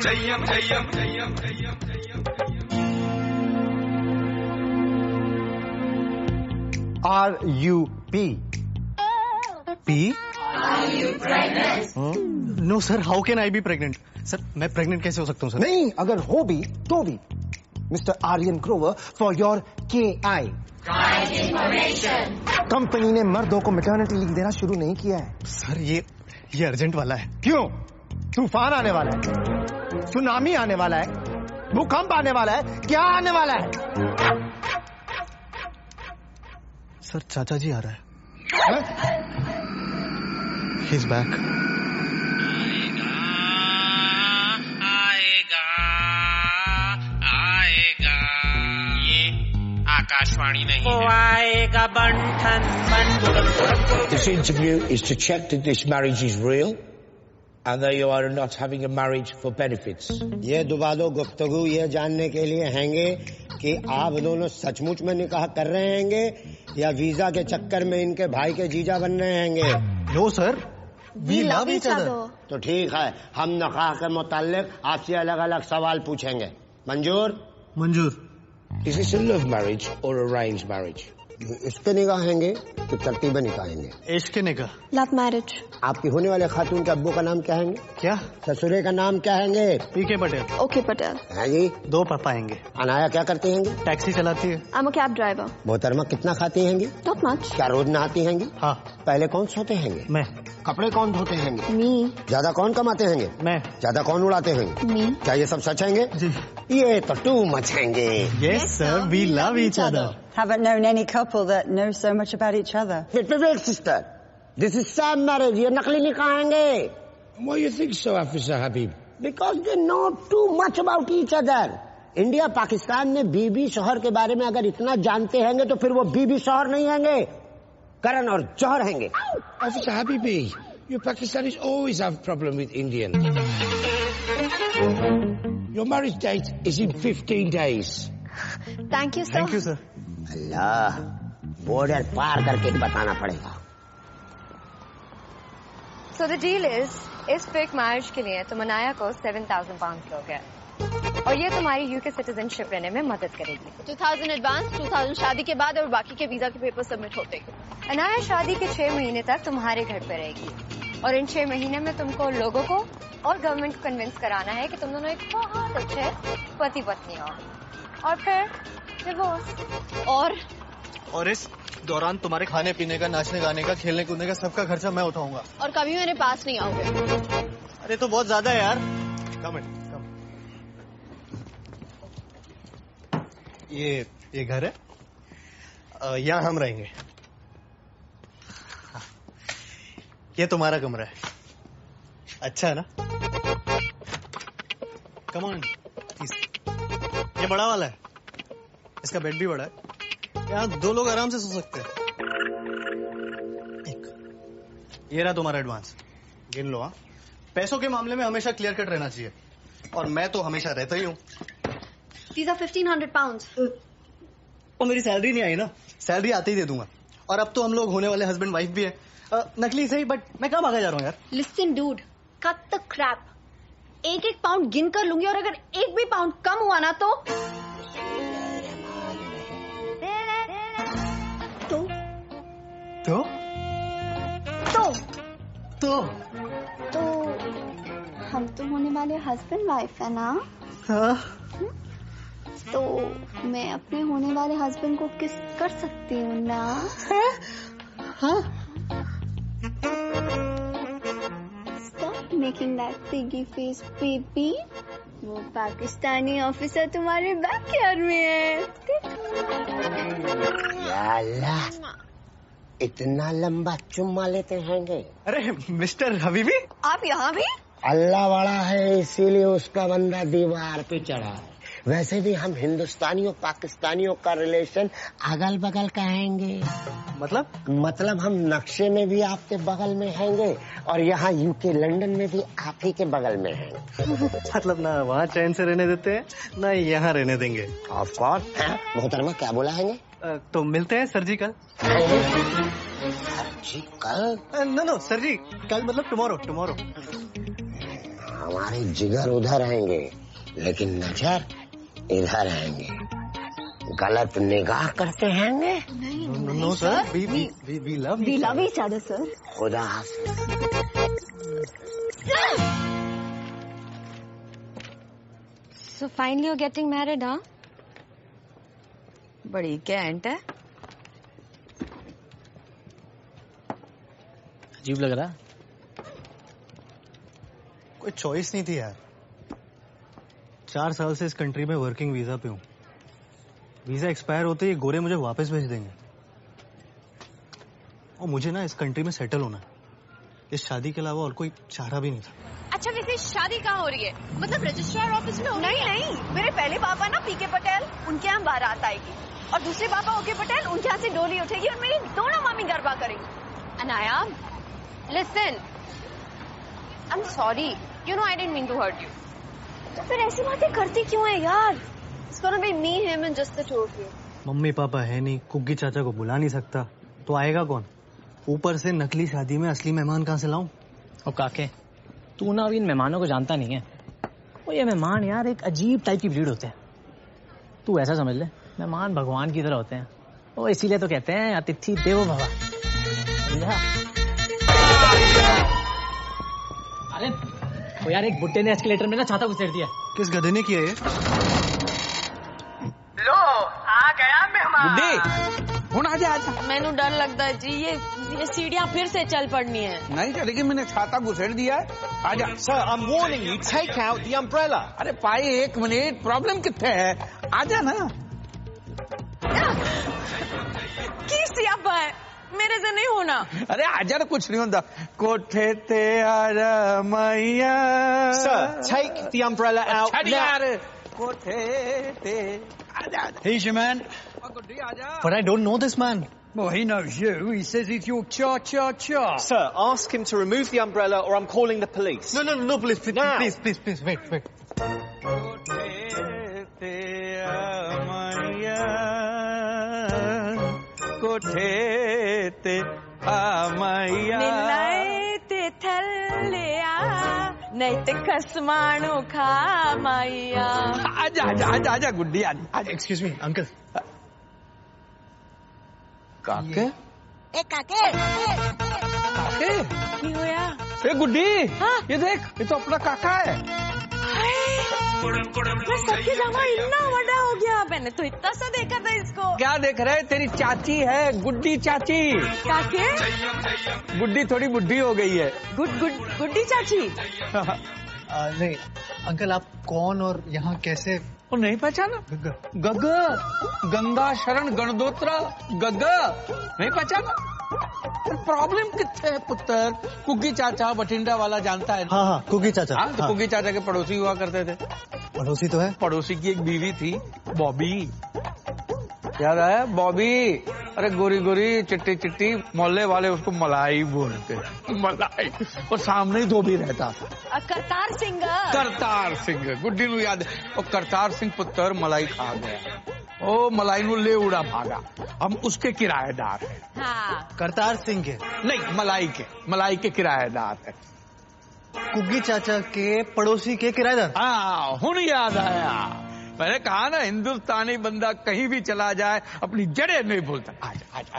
RUP. P? Are you pregnant? No sir, how can I be pregnant? Sir, मैं pregnant कैसे हो सकता हूँ सर? नहीं, अगर हो भी तो भी mister Aryan Grover for your KI. Kind information. Company ने मर्दों को मैटरनिटी लीव देना शुरू नहीं किया है. सर ये अर्जेंट वाला है. क्यों? तूफान आने वाला है, सुनामी आने वाला है, भूकंप आने वाला है, क्या आने वाला है? सर चाचा जी आ रहा है. He's back. आएगा ये आकाशवाणी नहीं है. आएगा बंठन बंठन. This interview is to check that this marriage is real and that you are not having a marriage for benefits. ये दुबादो गुफ्तगू ये जानने के लिए हैंगे कि आप दोनों सचमुच में निकाह कर रहे हैंगे या वीजा के चक्कर में इनके भाई के जीजा बन रहे हैंगे. No sir, we love each other. तो ठीक है, हम निकाह के मुताल्लिक आपसे अलग अलग सवाल पूछेंगे. मंजूर? मंजूर. Is this a love marriage or arranged marriage? इसके निकाह हैंगे कि तरतीब निकाह हैंगे? इश्क निकाह. Love marriage. आपकी होने वाले खातून के अब्बू का नाम क्या हैंगे? क्या? ससुरे का नाम क्या हैंगे? PK पटेल. ओके पटेल. है जी. 2 पापा हैंगे. अनाया क्या करती हैंगी? टैक्सी चलाती है. I am a cab driver. मोहतरमा कितना खाती हैंगी? Not much. क्या रोज नहाती हैंगी? हाँ. पहले कौन सोते हैंगे? मैं. कपड़े कौन धोते हैंगे? मी. ज्यादा कौन कमाते हैंगे? मैं. ज्यादा कौन उड़ाते हैंगे? मी. क्या ये सब सच हैंगे? जी. ये तो टू मच हैंगे. Yes sir, we love each other. Haven't known any couple that knows so much about each other. Wait, sister. This is sham marriage. ये नकली निकाह हैंगे. Why you think so, Officer Habib? Because they know too much about each other. India Pakistan में बीबी शोहर के बारे में अगर इतना जानते हैंगे तो फिर वो बीबी शोहर नहीं हैंगे, करण और जौहर हैंगे. Officer Habibi, you Pakistanis always have problem with Indian. Your marriage date is in 15 days. Thank you sir. Thank you sir. अल्लाह, बॉर्डर पार करके बताना पड़ेगा. So the deal is, इस फेक मैरिज के लिए तुम अनाया को 7,000 pounds दोगे और ये तुम्हारी UK सिटीजनशिप लेने में मदद करेगी. 2000 एडवांस, 2000 शादी के बाद और बाकी के वीजा के पेपर सबमिट होते. अनाया शादी के 6 महीने तक तुम्हारे घर पे रहेगी और इन 6 महीने में तुमको लोगों को और गवर्नमेंट को कन्विंस कराना है कि तुम दोनों एक बहुत अच्छे पति पत्नी हो और फिर डिवोर्स. और इस दौरान तुम्हारे खाने पीने का, नाचने गाने का, खेलने कूदने का सबका खर्चा मैं उठाऊंगा. और कभी मेरे पास नहीं आओगे. अरे तो बहुत ज्यादा है यार. कम. ये घर है, यहाँ हम रहेंगे. ये तुम्हारा कमरा है. अच्छा है ना? Come on. ये बड़ा वाला है, इसका बेड भी बड़ा है, यहाँ 2 लोग आराम से सो सकते हैं. ये रहा तुम्हारा एडवांस, गिन लो. हाँ, पैसों के मामले में हमेशा क्लियर कट रहना चाहिए और मैं तो हमेशा रहता ही हूँ. These are 1500 pounds. और मेरी सैलरी नहीं आई ना, सैलरी आते ही दे दूंगा. और अब तो हम लोग होने वाले हस्बैंड वाइफ भी है. नकली सही, बट मैं कहाँ भागा जा रहा हूँ यार. Listen dude, cut the crap. 1-1 pound गिन कर लूंगी और अगर 1 भी पाउंड कम हुआ ना तो तो हम तो होने वाले हस्बैंड वाइफ है ना. हाँ. तो मैं अपने होने वाले हस्बैंड को किस कर सकती हूँ ना. हाँ. Stop making that piggy face, baby. वो पाकिस्तानी ऑफिसर तुम्हारे बैकयार्ड में है. या अल्लाह, इतना लंबा चुम्मा लेते हैंगे. अरे मिस्टर हबीबी, आप यहाँ भी? अल्लाह बड़ा है इसीलिए उसका बंदा दीवार पे चढ़ा है. वैसे भी हम हिंदुस्तानियों पाकिस्तानियों का रिलेशन अगल बगल का हैंगे. मतलब हम नक्शे में भी आपके बगल में हैंगे और यहाँ UK लंदन में भी आप ही के बगल में हैं. मतलब ना वहाँ चैन से रहने देते हैं ना यहाँ रहने देंगे. Of course. मोहतरमा क्या बोला हैंगे? तो मिलते हैं सर जी कल. सर जी कल? नो सर जी कल मतलब टुमारो. हमारे जिगर उधर आएंगे लेकिन नजर इधर आएंगे। गलत निगाह करते हैंगे। No sir, we love each other sir. खुदा हाफिज। So finally you're getting married, huh? बड़ी कैंट है। अजीब लग रहा। कोई चॉइस नहीं थी यार। 4 साल से इस कंट्री में वर्किंग वीजा पे हूँ। वीजा एक्सपायर होते ही गोरे मुझे वापस भेज देंगे। और मुझे ना इस कंट्री में सेटल होना है। इस शादी के अलावा और कोई चारा भी नहीं था। अच्छा वैसे शादी कहाँ हो रही है? मतलब रजिस्ट्रार ऑफिस में? नहीं, मेरे पहले पापा ना पीके पटेल, उनके यहाँ बारात आएगी और दूसरे पापा ओके पटेल, उनके यहाँ से डोली उठेगी और मेरी दोनों मामी गरबा करेंगी। Anaya, listen, I'm sorry, you know I didn't mean to hurt you. तो फिर ऐसी बातें करती क्यों है यार? It's gonna be me, him and just the two of you. Mummy papa है नहीं, कुग्गी चाचा को बुला नहीं सकता, तो आएगा कौन? ऊपर से नकली शादी में असली मेहमान कहाँ से लाऊं? और काके, तू ना अभी इन मेहमानों को जानता नहीं है। वो ये मेहमान यार एक अजीब टाइप की ब्रीड होते हैं। तू ऐसा समझ ले, मेहमान भगवान की तरह होते हैं। वो इसीलिए तो कहते हैं अतिथि देवो भव। अरे वो यार एक बुड्ढे ने एस्केलेटर में ना छाता घुसेड़ दिया। किस गधे ने किया ये? लो आ गया मेहमान। हुन आजा आजा। मैनू डर लगता है जी, ये सीढ़ियाँ फिर से चल पड़नी है। नहीं चलेगी, मैंने छाता घुसेड़ दिया है। आजा। Sir, I'm warning you, take out the umbrella. अरे भाई एक मिनट, प्रॉब्लम कितने है? आजा ना। की सियापा है, मेरे से नहीं होना। अरे आजा ना, कुछ नहीं होता। कोठे ते आजा मैया। Sir, take the umbrella out now. कोठे ते आजा। He's your man. But I don't know this man. Well, he knows you. He says he's your cha-cha-cha. Sir, ask him to remove the umbrella or I'm calling the police. No, please, Now. please, wait. कोठे ते आमैया। निल्लाए ते थल्लिया, नहीं ते कसमाणु खा माइया। आजा गुड्डी आजा। Excuse me, uncle. काके? ए काके। की होया? ए गुड्डी, हाँ? ये देख, ये तो अपना काका है। मैं सबके जमा इतना बड़ा हो गया, मैंने तो इतना सा देखा था इसको। क्या देख रहे? तेरी चाची है, गुड्डी चाची। काके? गुड्डी थोड़ी बुढ़ी हो गई है। गुड्डी चाची। नहीं, अंकल आप कौन और यहाँ कैसे? वो नहीं पहचाना? गग्गा, गंगा शरण गणदोत्रा, गग्गा नहीं पहचाना? प्रॉब्लम कितने है पुत्र? कुग्गी चाचा बठिंडा वाला जानता है? हाँ, कुग्गी चाचा। हाँ, तो कुग्गी चाचा के पड़ोसी हुआ करते थे। पड़ोसी तो है? पड़ोसी की एक बीवी थी, बॉबी। याद आया? बॉबी। अरे गोरी गोरी चिट्टी चिट्टी, मोहल्ले वाले उसको मलाई बोलते। मलाई। और सामने ही धोबी रहता था। करतार सिंह। करतार सिंह, गुड्डी नु याद है। और करतार सिंह पुत्र मलाई खा गया। ओ मलाई नु ले उड़ा भागा। हम उसके किराएदार हैं। हाँ। करतार सिंह के नहीं, मलाई के किराएदार है। कुग्गी चाचा के पड़ोसी के किराएदार। हाँ, हुन याद आया। मैंने कहा ना, हिंदुस्तानी बंदा कहीं भी चला जाए अपनी जड़ें नहीं भूलता। आजा।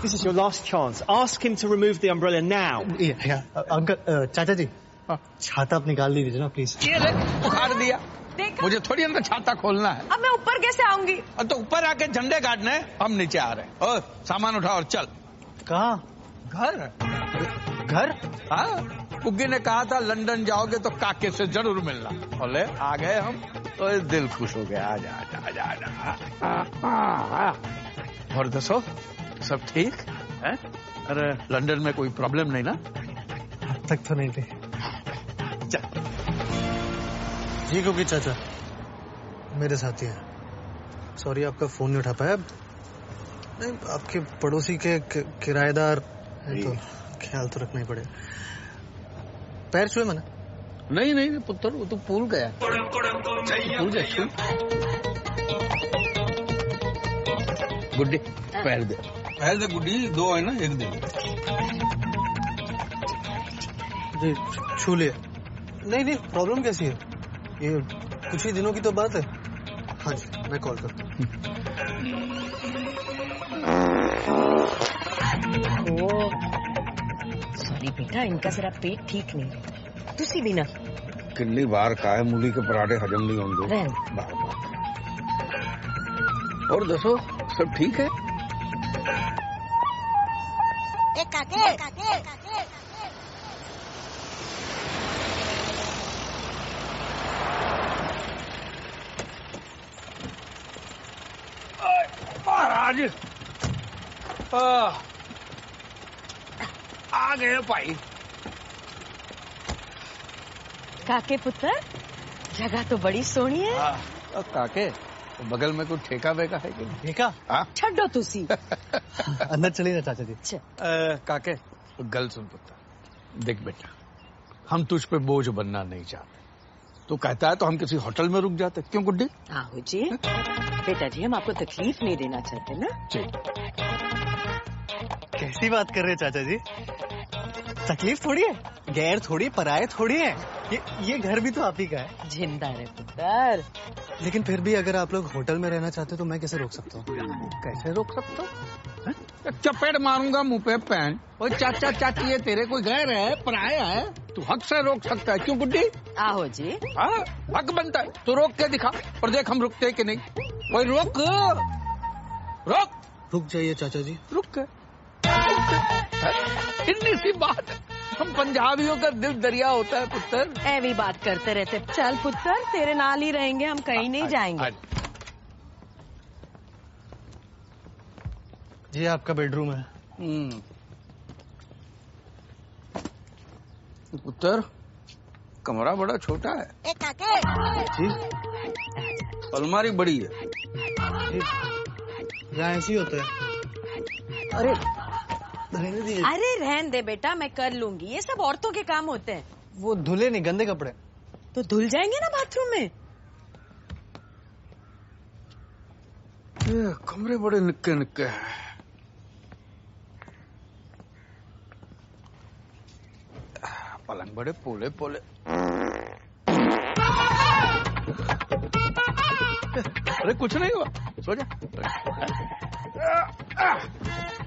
This is your last chance. Ask him to remove the umbrella now. Uncle, चाचा जी, छाता आप निकाल दीजिए ना प्लीज। ये ले, उखाड़ दिया। मुझे थोड़ी अंदर छाता खोलना है। अब मैं ऊपर कैसे आऊंगी? अब तो ऊपर आके झंडे काटने, हम नीचे आ रहे हैं। और सामान उठा और चल। कहाँ? घर? हाँ, कुग्गी ने कहा था लंदन जाओगे तो काके से जरूर मिलना। बोले आ गए हम, तो दिल खुश हो गया। आजा। और दसो, सब ठीक है? अरे लंदन में कोई प्रॉब्लम नहीं ना? अब तक तो नहीं थी। चल। जी कुग्गी चाचा, मेरे साथी हैं। सॉरी आपका फोन नहीं उठा पाया। नहीं, आपके पड़ोसी के किराएदार है तो ख्याल तो रखना ही पड़ेगा। पैर छुए मैंने? नहीं पुत्र, वो तो भूल गया। गुड्डी पैर दे गुड्डी, 2 है ना, 1 दे। जी छू लिया। नहीं प्रॉब्लम कैसी है? ये कुछ ही दिनों की तो बात है। हाँ जी मैं कॉल करता हूँ। सॉरी बेटा, इनका जरा पेट ठीक नहीं है। तुसी भी ना कितनी बार काहे मूली के पराठे हजम नहीं होंगे। बार और दसो सब ठीक है? महाराज आ गए भाई। काके पुत्र, जगह तो बड़ी सोहनी है। काके बगल में कोई ठेका वेका है कि ठेका? छड्डो तुसी। अंदर चलिए ना चाचा जी। काके गल सुन पुत्र, देख बेटा हम तुझ पे बोझ बनना नहीं चाहते। तो कहता है तो हम किसी होटल में रुक जाते, क्यों गुड्डी? आहो जी बेटा जी, हम आपको तकलीफ नहीं देना चाहते ना। जी कैसी बात कर रहे हैं चाचा जी? तकलीफ थोड़ी है, गैर थोड़ी, पराये थोड़ी है। ये घर भी तो आप ही का है। जिंदा रहे पुत्र। लेकिन फिर भी अगर आप लोग होटल में रहना चाहते तो मैं कैसे रोक सकता हूँ? कैसे रोक सकता हूँ? चपेट मारूंगा मुंह पे पैन। और चाचा चाची ये तेरे कोई गैर है, पराया है, तू हक से रोक सकता है, क्यों गुड्डी? आहो जी। हाँ हक बनता है, तो रोक के दिखा और देख हम रुकते कि नहीं। कोई रोक रुक जाइए चाचा जी। रुक के इतनी सी बात है। हम पंजाबियों का दिल दरिया होता है पुत्र। ऐवी बात करते रहते। चल पुत्र, तेरे नाल ही रहेंगे, हम कहीं नहीं जाएंगे। जी आपका बेडरूम है। पुत्र कमरा बड़ा छोटा है। जी अलमारी बड़ी है। यहाँ ऐसे ही होता है। अरे रहने दीजिए। अरे रहन दे बेटा, मैं कर लूंगी। ये सब औरतों के काम होते हैं। वो धुले नहीं, गंदे कपड़े। तो धुल जाएंगे ना बाथरूम में। ये कमरे बड़े निक्के निक्के हैं। पलंग बड़े पोले पोले। अरे कुछ नहीं हुआ, सो जा।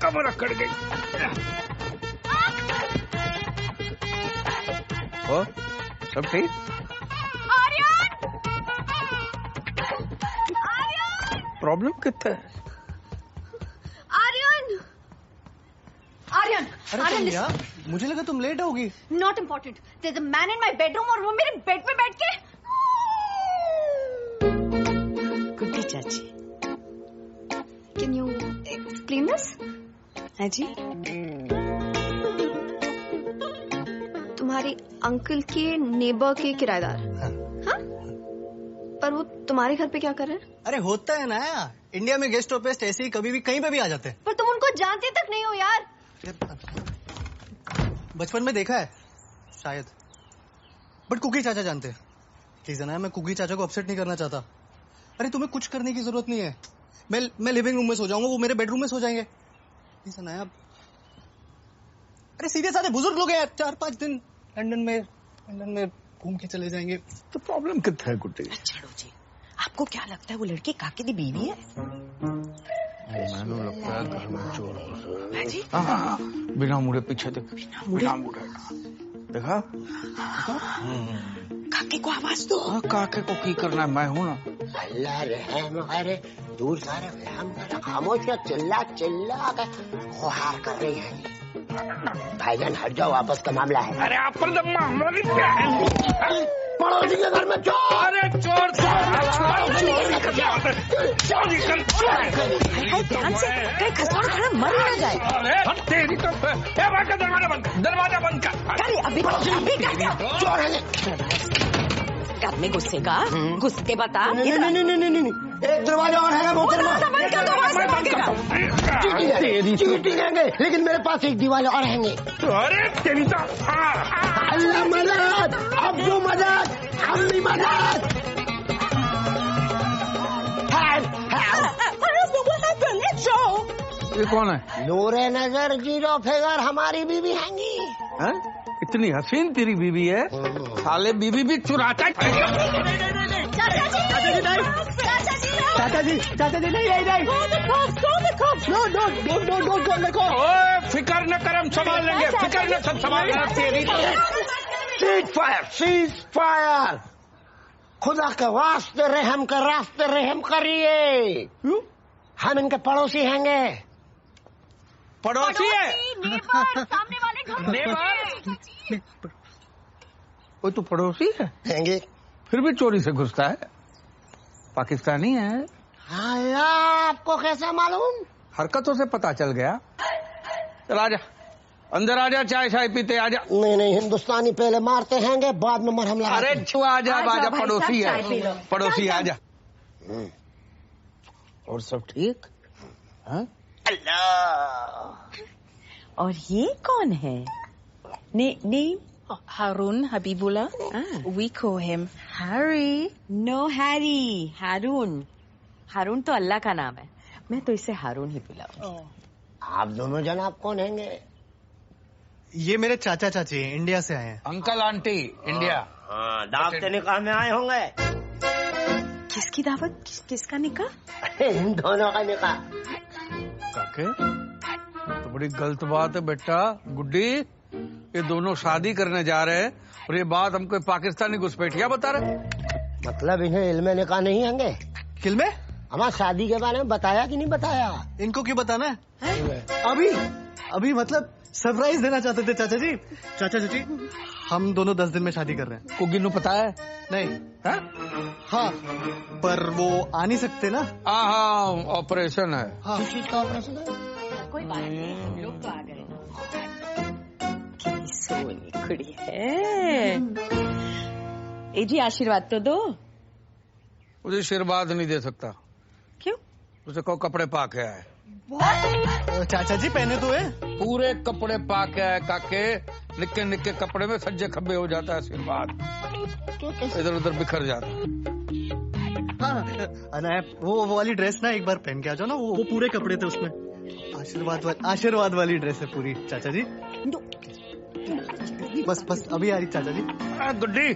कमर अकड़ गई। और सब ठीक? प्रॉब्लम कितना है? आर्यन, मुझे लगा तुम लेट होगी। Not important. There is a man in my bedroom और वो मेरे बेड पे बैठ के। गुड्डी चाची, कैन यू एक्सप्लेन दिस? है जी। तुम्हारे अंकल के नेबर के किराएदार। हाँ? पर वो तुम्हारे घर पे क्या कर रहे हैं? अरे होता है ना, इंडिया में गेस्ट ऑफ गेस्ट ऐसे ही कभी भी कहीं पे भी आ जाते हैं। पर तुम उनको जानते तक नहीं हो यार। बचपन में देखा है शायद, बट कुकी चाचा जानते हैं। प्लीज ना, मैं कुकी चाचा को अपसेट नहीं करना चाहता। अरे तुम्हें कुछ करने की जरूरत नहीं है। मैं लिविंग रूम में सो जाऊंगा, वो मेरे बेडरूम में सो जाएंगे। प्लीज ना, अरे सीधे साधे बुजुर्ग लोग हैं, 4-5 दिन लंदन में घूम के चले जाएंगे। तो प्रॉब्लम कितना है गुड्डी? छोड़ो जी, आपको क्या लगता है वो लड़की काके दी बीवी है? मैंने लगता है घर में चोर है जी। हाँ, बिना मुड़े पीछे देख। बिना मुड़े देखा? काके को आवाज दो। काके को की करना है, मैं हूँ ना। अल्लाह रहम करे, दूर सारे रहम करे, खामोश का चिल्ला चिल्ला कर गुहार कर रही है। भाईजान हट जाओ, आपस का मामला है। अरे आप पर मामला क्या है? पड़ोसी के घर में चोर। अरे चोर ध्यान से, कहीं खसौड़ खाना मर ना जाए। अरे तेरी तो दरवाजा बंद कर। अरे अभी चोर है। आदमी गुस्से का गुस्से बता। नहीं, एक दरवाजा और है मोहतरमा। चीटी लेंगे, लेकिन मेरे पास एक दीवार और रहेंगे। अरे तेरी तो अल्लाह मदद, अब जो मदद, हम भी मदद। ये कौन है? नूरे नजर जीरो फिगर हमारी बीवी हैंगी। इतनी हसीन तेरी बीवी है, साले बीवी भी चुराता है। चाचा जी नहीं। ओए, फिकर न कर, हम संभाल लेंगे, फिकर न, सब संभाल लेंगे तेरी। सीज फायर, खुदा के वास्ते रहम कर, रास्ते रहम करिए। हम इनके पड़ोसी हैंगे। पड़ोसी है? सामने वाले घर वो तो पड़ोसी है हैंगे, फिर भी चोरी से घुसता है। पाकिस्तानी है। हाँ यार, आपको कैसा मालूम? हरकतों से पता चल गया। चल आजा, अंदर आजा, चाय शाय पीते आजा। नहीं, हिंदुस्तानी पहले मारते हैंगे, बाद में मरहम लगाते। अरे छुआ आजा, आजा, पड़ोसी है, पड़ोसी आजा। और सब ठीक? अल्लाह। और ये कौन है? Name Haroon Habibullah. We call him Harry. No Harry, Haroon. Haroon तो अल्लाह का नाम है, मैं तो इसे हारून ही बुलाऊं। आप दोनों जनाब कौन हैंगे? ये मेरे चाचा चाची हैं, इंडिया से आए हैं। Uncle aunty India. हाँ, दावत निकाह में आए होंगे। किसकी दावत? किसका निकाह? इन दोनों का निकाह। काके, तो बड़ी गलत बात है बेटा। गुड्डी, ये दोनों शादी करने जा रहे हैं और ये बात हमको पाकिस्तानी घुसपैठिया बता रहे। मतलब इन्हें इल्मे निकाह नहीं हैंगे? किल्मे? हमारी शादी के बारे में बताया कि नहीं बताया? इनको क्यों बताना है? अभी मतलब सरप्राइज देना चाहते थे चाचा जी। चाचा जी, हम दोनों 10 दिन में शादी कर रहे हैं। को गिन्नू पता है? नहीं। हाँ, पर वो आ नहीं सकते ना। हाँ, ऑपरेशन है। हाँ। किस चीज का ऑपरेशन है? कोई बात नहीं, लोग तो आ गए। सोनी कुड़ी है। ए जी, आशीर्वाद तो दो। मुझे आशीर्वाद नहीं दे सकता। क्यों? उसे कहो कपड़े पा के आए। चाचा जी पहने तो है। पूरे कपड़े पा के आए काके, निक्के निक्के कपड़े में सज्जे खब्बे हो जाता है आशीर्वाद, इधर उधर बिखर जाता है। हाँ, वो वाली ड्रेस ना एक बार पहन के आ जाओ ना, वो पूरे कपड़े थे उसमें। आशीर्वाद वाली ड्रेस है पूरी चाचा जी। बस अभी आ रही चाचा जी। गुड्डी,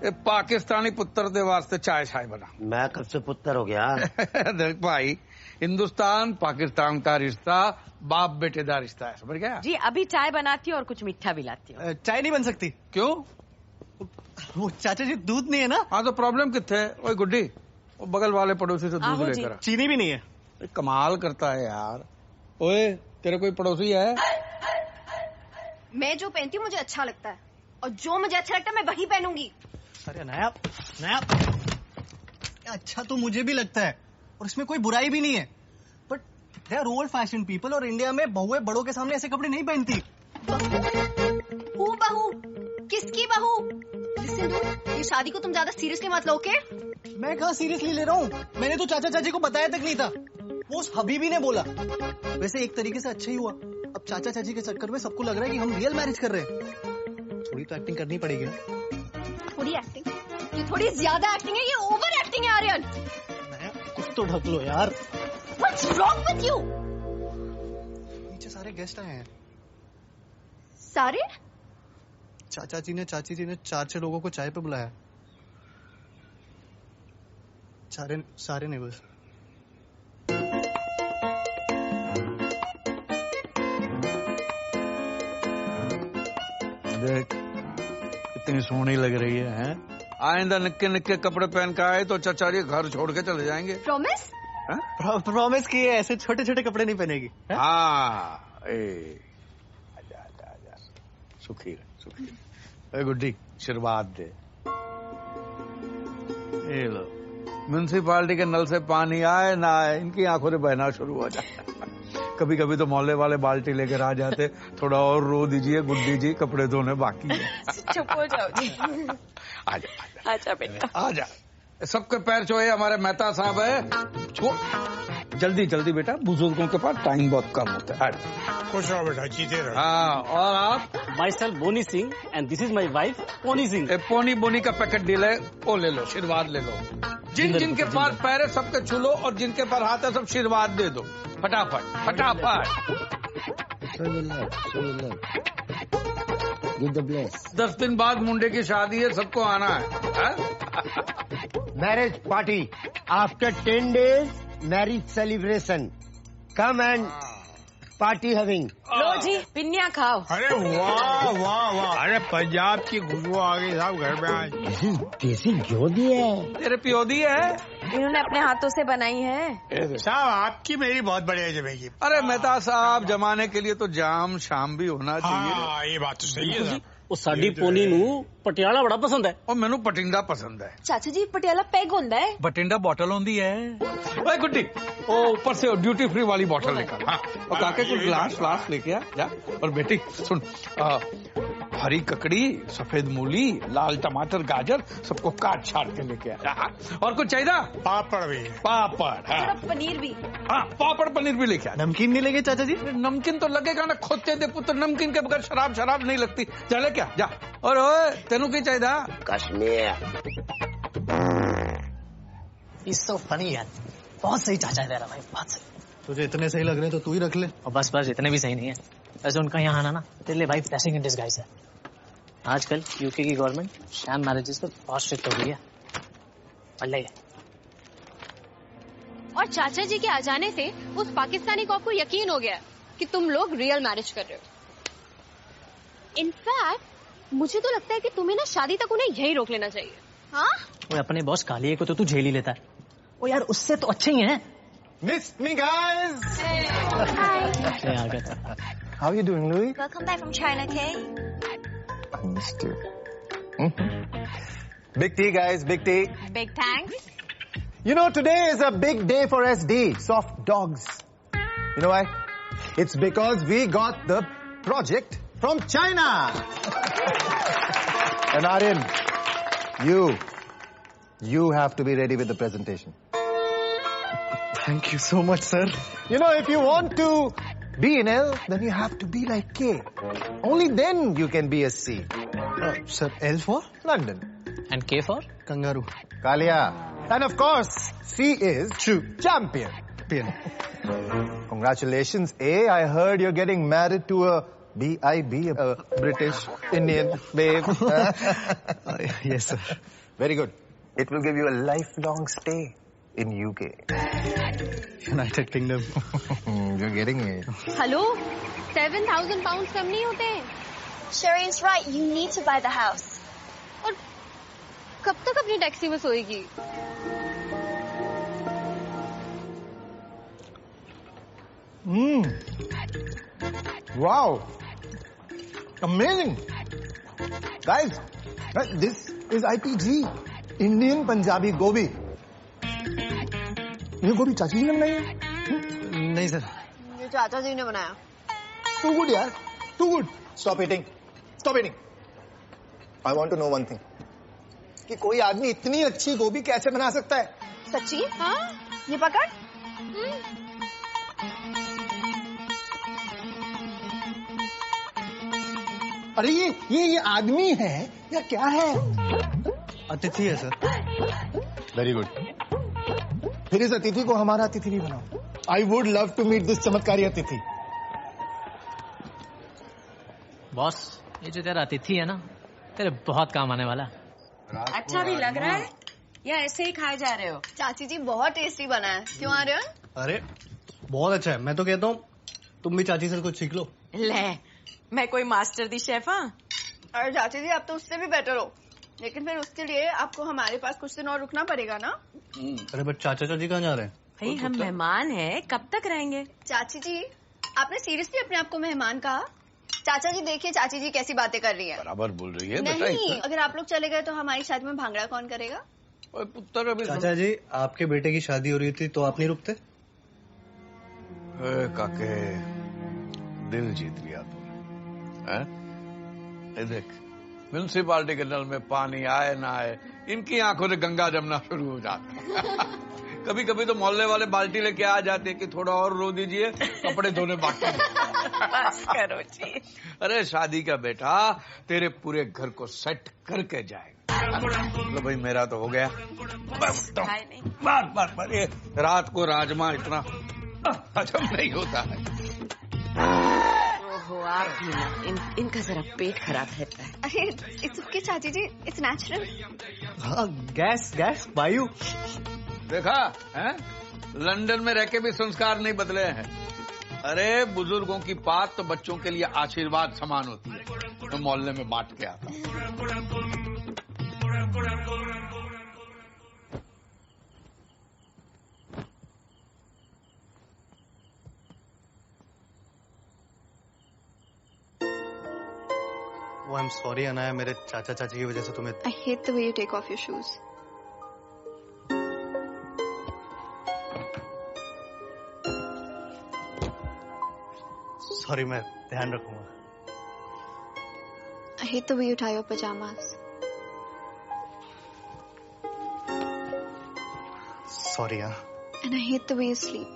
ये पाकिस्तानी पुत्र दे वास्ते चाय शाय बना। मैं कब से पुत्र हो गया? देख भाई, हिंदुस्तान पाकिस्तान का रिश्ता बाप बेटे का रिश्ता है, समझ गया? जी, अभी चाय बनाती हूँ और कुछ मीठा भी लाती हूँ। चाय नहीं बन सकती। क्यों? वो चाचा जी दूध नहीं है ना। हाँ, तो प्रॉब्लम कितने है? ओए गुड्डी, वो बगल वाले पड़ोसी से दूध लेकर। चीनी भी नहीं है। कमाल करता है यार। ओए, तेरे कोई पड़ोसी है? मैं जो पहनती हूँ मुझे अच्छा लगता है, और जो मुझे अच्छा लगता है मैं वही पहनूंगी। अरे नया अच्छा तो मुझे भी लगता है, और इसमें कोई बुराई भी नहीं है, but they are old fashion people, और इंडिया में बहुएं बड़ों के सामने ऐसे कपड़े नहीं पहनती। बहू? किसकी बहू? लिसन डूड, ये शादी को तुम ज्यादा सीरियसली मत लो, ओके? मैं कहाँ सीरियसली ले रहा हूँ? मैंने तो चाचा चाची को बताया तक नहीं था, वो उस हबीबी ने बोला। वैसे एक तरीके से अच्छा ही हुआ, अब चाचा चाची के चक्कर में सबको लग रहा है कि हम रियल मैरिज कर रहे हैं। थोड़ी तो एक्टिंग करनी पड़ेगी ना। थोड़ी एक्टिंग? ये थोड़ी ज्यादा एक्टिंग है, ये ओवर एक्टिंग है आर्यन। कुछ तो ढक लो यार। What's wrong with you? नीचे सारे गेस्ट आए हैं। सारे? चाचा जी ने चाची जी ने 4-6 लोगों को चाय पे बुलाया। सारे नहीं बस। देख, इतनी सोहनी लग रही है। आइंदा निक्के निक्के कपड़े पहन के आए तो चाचा जी घर छोड़ के चले जाएंगे। प्रॉमिस? प्रॉमिस की है, ऐसे छोटे छोटे कपड़े नहीं पहनेगी। हाँ, आजा, सुखी रहे। गुड्डी, आशीर्वाद दे। ये लो, म्यूनसिपालिटी के नल से पानी आए ना आए, इनकी आंखों से बहना शुरू हो जाता। कभी कभी तो मोहल्ले वाले बाल्टी लेकर आ जाते, थोड़ा और रो दीजिए गुड्डी जी, कपड़े धोने बाकी है। चुप हो जाओ जी। आजा बेटा, आजा। सबके पैर छुए, हमारे मेहता साहब है। छो जल्दी बेटा, बुजुर्गों के पास टाइम बहुत कम होता है। खुश रहो बेटा, जीते रहो। हाँ, और आप? Myself Bony Singh and this is my wife Pony Singh. Pony Bony का पैकेट डील है, वो ले लो, आशीर्वाद ले लो। जिनके पास पैर है सबके छू लो, और जिनके पास हाथ है सब आशीर्वाद दे दो, फटाफट। Give the bless. 10 दिन बाद मुंडे की शादी है, सबको आना है। Marriage party after 10 days marriage celebration, come and party having. लो जी पिन्निया खाओ। अरे वाह वाह वाह, अरे पंजाब की खुशबू आ गई साहब घर में आज। देसी घ्यो दिए है, तेरे पियोदी है, इन्होंने अपने हाथों से बनाई है। साहब आपकी मेरी बहुत बढ़िया जमेगी। अरे मेहता साहब, जमाने के लिए तो जाम शाम भी होना चाहिए। हाँ ये बात तो सही है साहब। ਉਹ ਸਾਡੀ ਪੋਨੀ ਨੂੰ ਪਟਿਆਲਾ ਬੜਾ ਪਸੰਦ ਹੈ। और मैनू बठिंडा पसंद है। चाचा जी पटियाला पैग होता है। बठिंडा बॉटल होती है। ओए गुड्डी, ओ ऊपर से ड्यूटी फ्री वाली बॉटल लेकर। हाँ, और काके कुछ ग्लास फ्लास लेके आ जा। और बेटी सुन, हरी ककड़ी, सफेद मूली, लाल टमाटर, गाजर सबको काट छाट के लेके आ। और कुछ चाहिए? पापड़ भी, पापड़, हाँ। पनीर भी। हाँ, पापड़ पनीर भी लेके आ। नमकीन नहीं लेंगे चाचा जी? नमकीन तो लगेगा ना, खोते दे पुत्र, नमकीन के बगैर शराब नहीं लगती। जा लेके आ जा। और ओए तेनू की चाहिए? कश्मीर। He's so funny यार, बहुत सही चाचा है तेरा भाई, बहुत सही। तुझे इतने सही लग रहे हैं तो तू ही रख ले। और बस इतने भी सही नहीं है। वैसे उनका यहाँ आना ना तेरे लिए भाई ब्लेसिंग इन डिस्गाइज है। आजकल यूके की गवर्नमेंट शैम मैरिजेस पे बहुत स्ट्रिक्ट हो गई है। अल्लाह। और चाचा जी के आ जाने से उस पाकिस्तानी को आपको यकीन हो गया कि तुम लोग रियल मैरिज कर रहे हो। इनफैक्ट मुझे तो लगता है कि तुम्हें ना शादी तक उन्हें यही रोक लेना चाहिए। हाँ, वो अपने बॉस कालिए को तो तू झेल ही लेता है। वो यार उससे तो अच्छे ही हैं। Miss me guys. How are you doing, Louis? Welcome back from China, Kay. I missed you. Big tea, guys. Big tea. Big thanks. You know, today is a big day for SD, soft dogs. You know why? It's because we got the project from China. And Aryan, you have to be ready with the presentation. Thank you so much, sir. You know, if you want to be in L, then you have to be like K. Only then you can be a C. Sir, L for? London. And K for? Kangaroo. Kalia. And of course, C is champion. Congratulations, A. I heard you're getting married to a B.I.B., a British Indian babe. Yes, sir. Very good. It will give you a lifelong stay in UK. United Kingdom. You're getting it. Hello, 7,000 pounds कम नहीं होते हैं। Shireen's right. You need to buy the house. और कब तक अपनी taxi में सोएगी? Wow. Amazing. Guys, this is IPG. Indian Punjabi Gobi. ये गोभी चाची जी ने बनाई है? नहीं सर, ये चाचा जी ने बनाया। Too good यार, too good. Stop eating. Stop eating. I want to know one thing. कि कोई आदमी इतनी अच्छी गोभी कैसे बना सकता है? सच्ची? हाँ? ये पकड़। अरे ये आदमी है या क्या है? अतिथि है सर। Very good. फिर इस अतिथि को हमारा अतिथि भी बनाओ। I would love to meet this चमत्कारी अतिथि। बॉस, ये जो तेरा अतिथि है ना, तेरे बहुत काम आने वाला है। अच्छा भी लग रहा है या ऐसे ही खाए जा रहे हो? चाची जी बहुत टेस्टी बना है। क्यों आ रहे हो? अरे बहुत अच्छा है। मैं तो कहता हूँ तुम भी चाची से कुछ सीख लो। ले, मैं कोई मास्टर दी शेफ? हाँ, अरे चाची जी आप तो उससे भी बेटर हो, लेकिन फिर उसके लिए आपको हमारे पास कुछ दिन और रुकना पड़ेगा ना। अरे बट चाचा चाची कहाँ जा रहे हैं? भाई हम मेहमान हैं, कब तक रहेंगे? चाची जी आपने सीरियसली अपने आप को मेहमान कहा? चाचा जी देखिए चाची जी कैसी बातें कर रही है। बराबर बोल रही है। नहीं, अगर आप लोग चले गए तो हमारी शादी में भांगड़ा कौन करेगा? पुत्र अभी चाचा जी आपके बेटे की शादी हो रही थी तो आप नहीं रुकते? काके दिल जीत लिया तूने। ये देख, म्यूनिसिपालिटी के नल में पानी आए ना आए, इनकी आंखों से गंगा जमना शुरू हो जाता। कभी कभी तो मोहल्ले वाले बाल्टी लेके आ जाते कि थोड़ा और रो दीजिए, कपड़े धोने बाकी। बस करो जी। अरे शादी का बेटा तेरे पूरे घर को सेट करके जाएगा। तो भाई मेरा तो हो गया। बस बार ये रात को राजमा इतना हजम नहीं होता है। ओहो, आप भी ना, इनका जरा पेट खराब रहता है। अरे इट्स ओके चाची जी, इट्स नेचुरल। हाँ, गैस वायु। देखा है, लंदन में रह के भी संस्कार नहीं बदले हैं। अरे बुजुर्गों की बात तो बच्चों के लिए आशीर्वाद समान होती है। तो मोहल्ले में बांट के आता। वो आई एम सॉरी अनाया, मेरे चाचा चाची की वजह से तुम्हें। I hate the way you take off your shoes. Sorry, मैं ध्यान रखूंगा। I hate the way you tie your pajamas. Sorry यार। And I hate the way you sleep.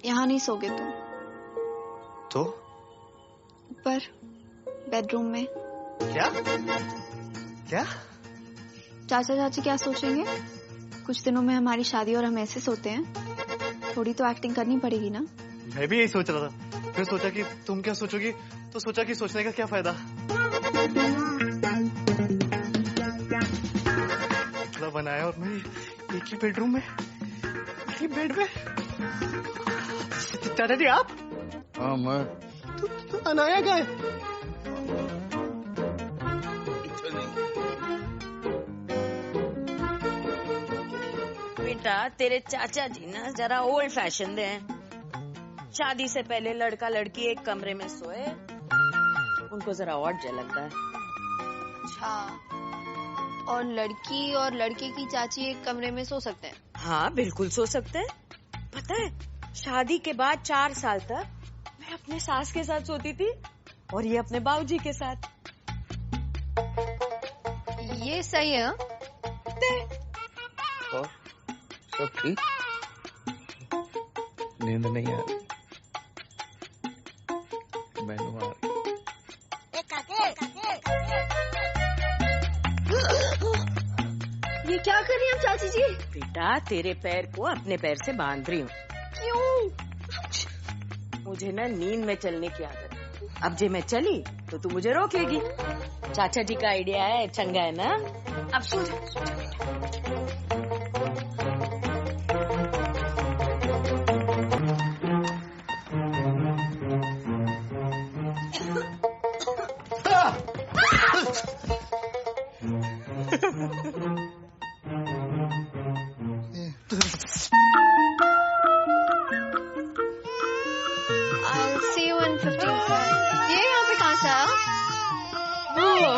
यहाँ नहीं सोगे तुम। तो? ऊपर बेडरूम में। क्या? चाचा चाची क्या सोचेंगे? कुछ दिनों में हमारी शादी और हम ऐसे सोते हैं। थोड़ी तो एक्टिंग करनी पड़ेगी ना। मैं भी यही सोच रहा था, फिर सोचा कि तुम क्या सोचोगी, तो सोचा कि सोचने का क्या फायदा। मतलब बनाया और मैं एक ही बेडरूम में, एक ही बेड में। चाचा जी आप? हाँ मैं। तो अनाया गए। बेटा तेरे चाचा जी ना जरा ओल्ड फैशन हैं। शादी से पहले लड़का लड़की एक कमरे में सोए, उनको जरा ऑड जा लगता है। अच्छा, और लड़की और लड़के की चाची एक कमरे में सो सकते हैं? हाँ बिल्कुल सो सकते हैं। पता है शादी के बाद 4 साल तक मैं अपने सास के साथ सोती थी और ये अपने बाबूजी के साथ। ये सही है। सब ठीक? नींद नहीं आ रही, मैनू आ रही। ये क्या कर रही हैं चाची जी? बेटा तेरे पैर को अपने पैर से बांध रही हूँ। क्यों? मुझे ना नींद में चलने की आदत है। अब जे मैं चली तो तू मुझे रोकेगी। चाचा जी का आइडिया है, चंगा है ना? अब सो जा। I'll see you in 15 minutes. ये यहाँ पे कहाँ से आया?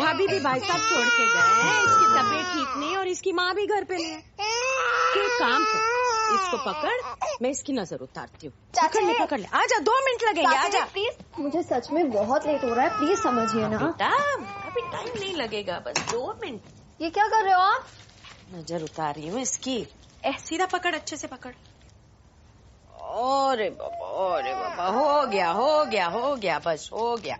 हबीबी भाई साहब छोड़ के गए हैं। इसकी तबीयत ठीक नहीं और इसकी माँ भी घर पे नहीं है। तू एक काम कर, इसको पकड़, मैं इसकी नजर उतारती हूँ। पकड़ ले। आजा, 2 मिनट लगेंगे। आजा प्लीज। मुझे सच में बहुत लेट हो रहा है, प्लीज समझिए ना। बेटा अभी टाइम नहीं लगेगा, बस 2 मिनट। ये क्या कर रहे हो आप? नजर उतार रही हूँ इसकी। सीधा पकड़, अच्छे से पकड़। अरे बाबा, हो गया, बस हो गया।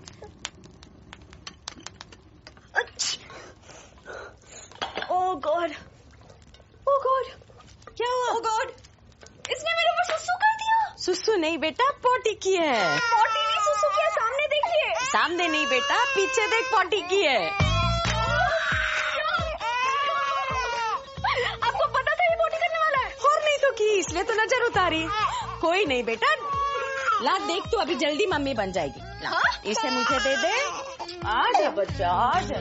Oh God! क्या हुआ? Oh God! इसने मेरे ऊपर सुसु कर दिया। सुसु नहीं बेटा, पोटी की है। पोटी नहीं, सुसु किया। सामने देखिए। सामने नहीं बेटा, पीछे देख, पोटी की है। आपको पता था ये पोटी करने वाला है? और नहीं तो की, इसलिए तो नजर उतारी। कोई नहीं बेटा, ला देख तू अभी जल्दी मम्मी बन जाएगी। ला, इसे मुझे दे दे। आजा बच्चा, आजा।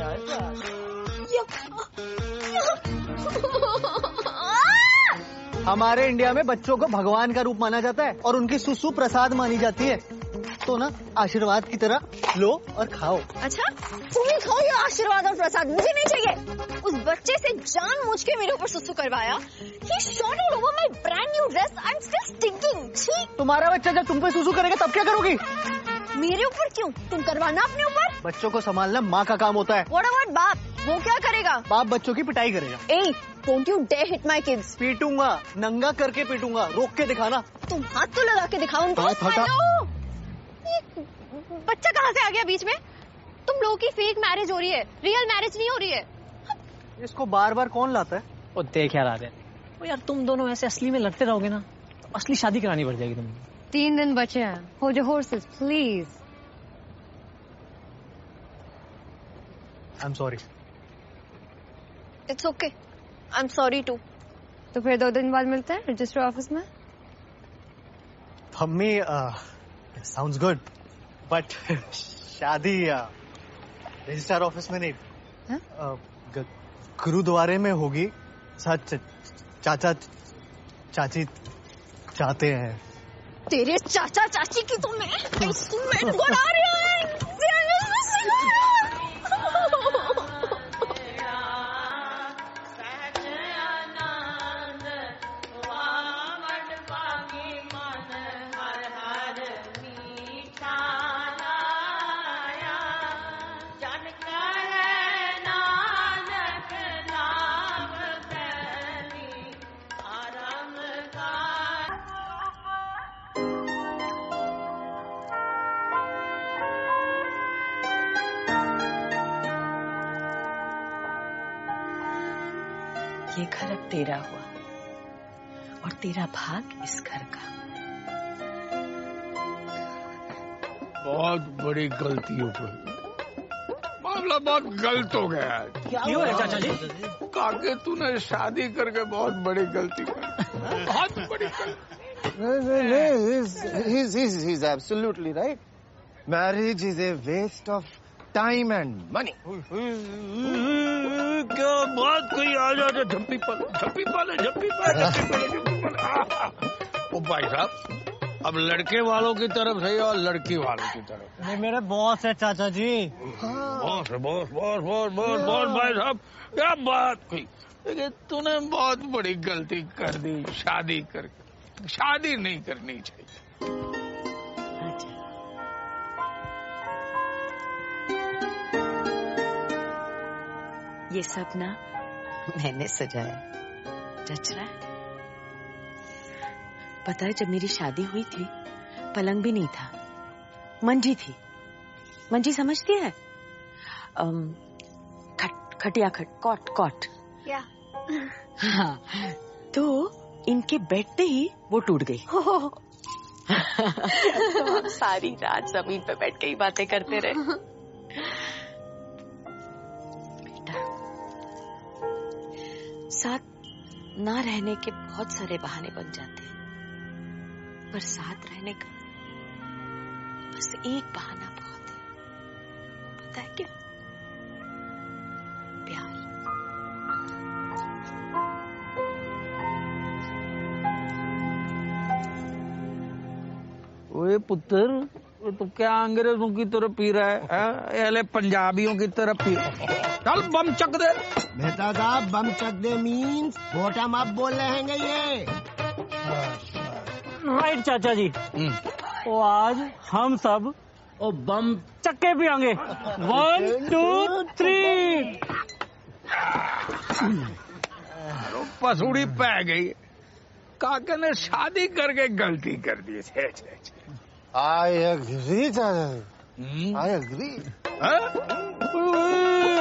हमारे इंडिया में बच्चों को भगवान का रूप माना जाता है और उनकी सुसु प्रसाद मानी जाती है। तो ना आशीर्वाद की तरह लो और खाओ। अच्छा, तुम ही खाओ ये आशीर्वाद और प्रसाद, मुझे नहीं चाहिए। उस बच्चे से जानबूझ के मेरे ऊपर सुसु करवाया। He shot all over my brand new dress. I'm still stinking. छी! तुम्हारा बच्चा जब तुम पे सुसु करेगा तब क्या करोगी? मेरे ऊपर क्यों? तुम करवाना अपने ऊपर। बच्चों को संभालना माँ का काम होता है। What about बाप? वो क्या करेगा? बाप बच्चों की पिटाई करेगा। Hey, don't you dare hit my kids. पीटूंगा, नंगा करके पीटूंगा, रोक के दिखाना। तुम हाथ तो लगा के दिखाओ उनको। हेलो, बच्चा कहाँ से आ गया बीच में? तुम लोगों की फेक मैरिज हो रही है, रियल मैरिज नहीं हो रही है। इसको बार बार कौन लाता है? ओ देख यार आर्यन, ओ यार तुम दोनों ऐसे असली में लड़ते रहोगे ना तो असली शादी करानी पड़ जाएगी तुम्हें। 3 दिन बचे हैं. Hold your horses, please. I'm sorry. It's okay. I'm sorry too. तो फिर 2 दिन बाद मिलते हैं रजिस्टर ऑफिस में. मम्मी, sounds good, but शादी रजिस्टर ऑफिस में नहीं, गुरुद्वारे में होगी. सच चाचा चाची चाहते हैं. तेरे चाचा चाची की तो मैं इंस्ट्रूमेंट बना रही हूँ. ये घर अब तेरा हुआ और तेरा भाग इस घर का. बहुत बड़ी गलती हो गई. मामला बहुत गलत हो गया है. क्यों है चाचा जी? काके तूने शादी करके बहुत बड़ी गलती कर. बहुत बड़ी गलती. He's absolutely right. Marriage is a waste of time and money. क्या बात कोई आ जाए. झप्पी पाले. ओ भाई साहब, अब लड़के वालों की तरफ से और लड़की वालों की तरफ. ये मेरे बॉस है चाचा जी. बॉस भाई साहब, क्या बात कोई. लेकिन तूने बहुत बड़ी गलती कर दी शादी करके. शादी नहीं करनी चाहिए. ये सपना मैंने सजाया. जच रहा है? पता है, जब मेरी शादी हुई थी पलंग भी नहीं था, मंजी थी. मंजी समझती है? खटिया कॉट. या. हाँ, तो इनके बैठते ही वो टूट गई. तो हम सारी रात जमीन पे बैठ के ही बातें करते रहे. साथ ना रहने के बहुत सारे बहाने बन जाते हैं, पर साथ रहने का बस एक बहाना बहुत है. पता है क्या? प्यार. ओए पुत्र, तो क्या अंग्रेजों की तरह पी रहा है? पहले पंजाबियों की तरह पी. चल बम चक दे. मेहता साहब, बम चक दे मीन्स बॉटम अप बोल रहे हैं ये. राइट चाचा जी. तो आज हम सब ओ बम चक्के पियांगे. 1 2 3. पसूड़ी पै गई. काके ने शादी करके गलती कर दी. I agree, चाचा. I agree.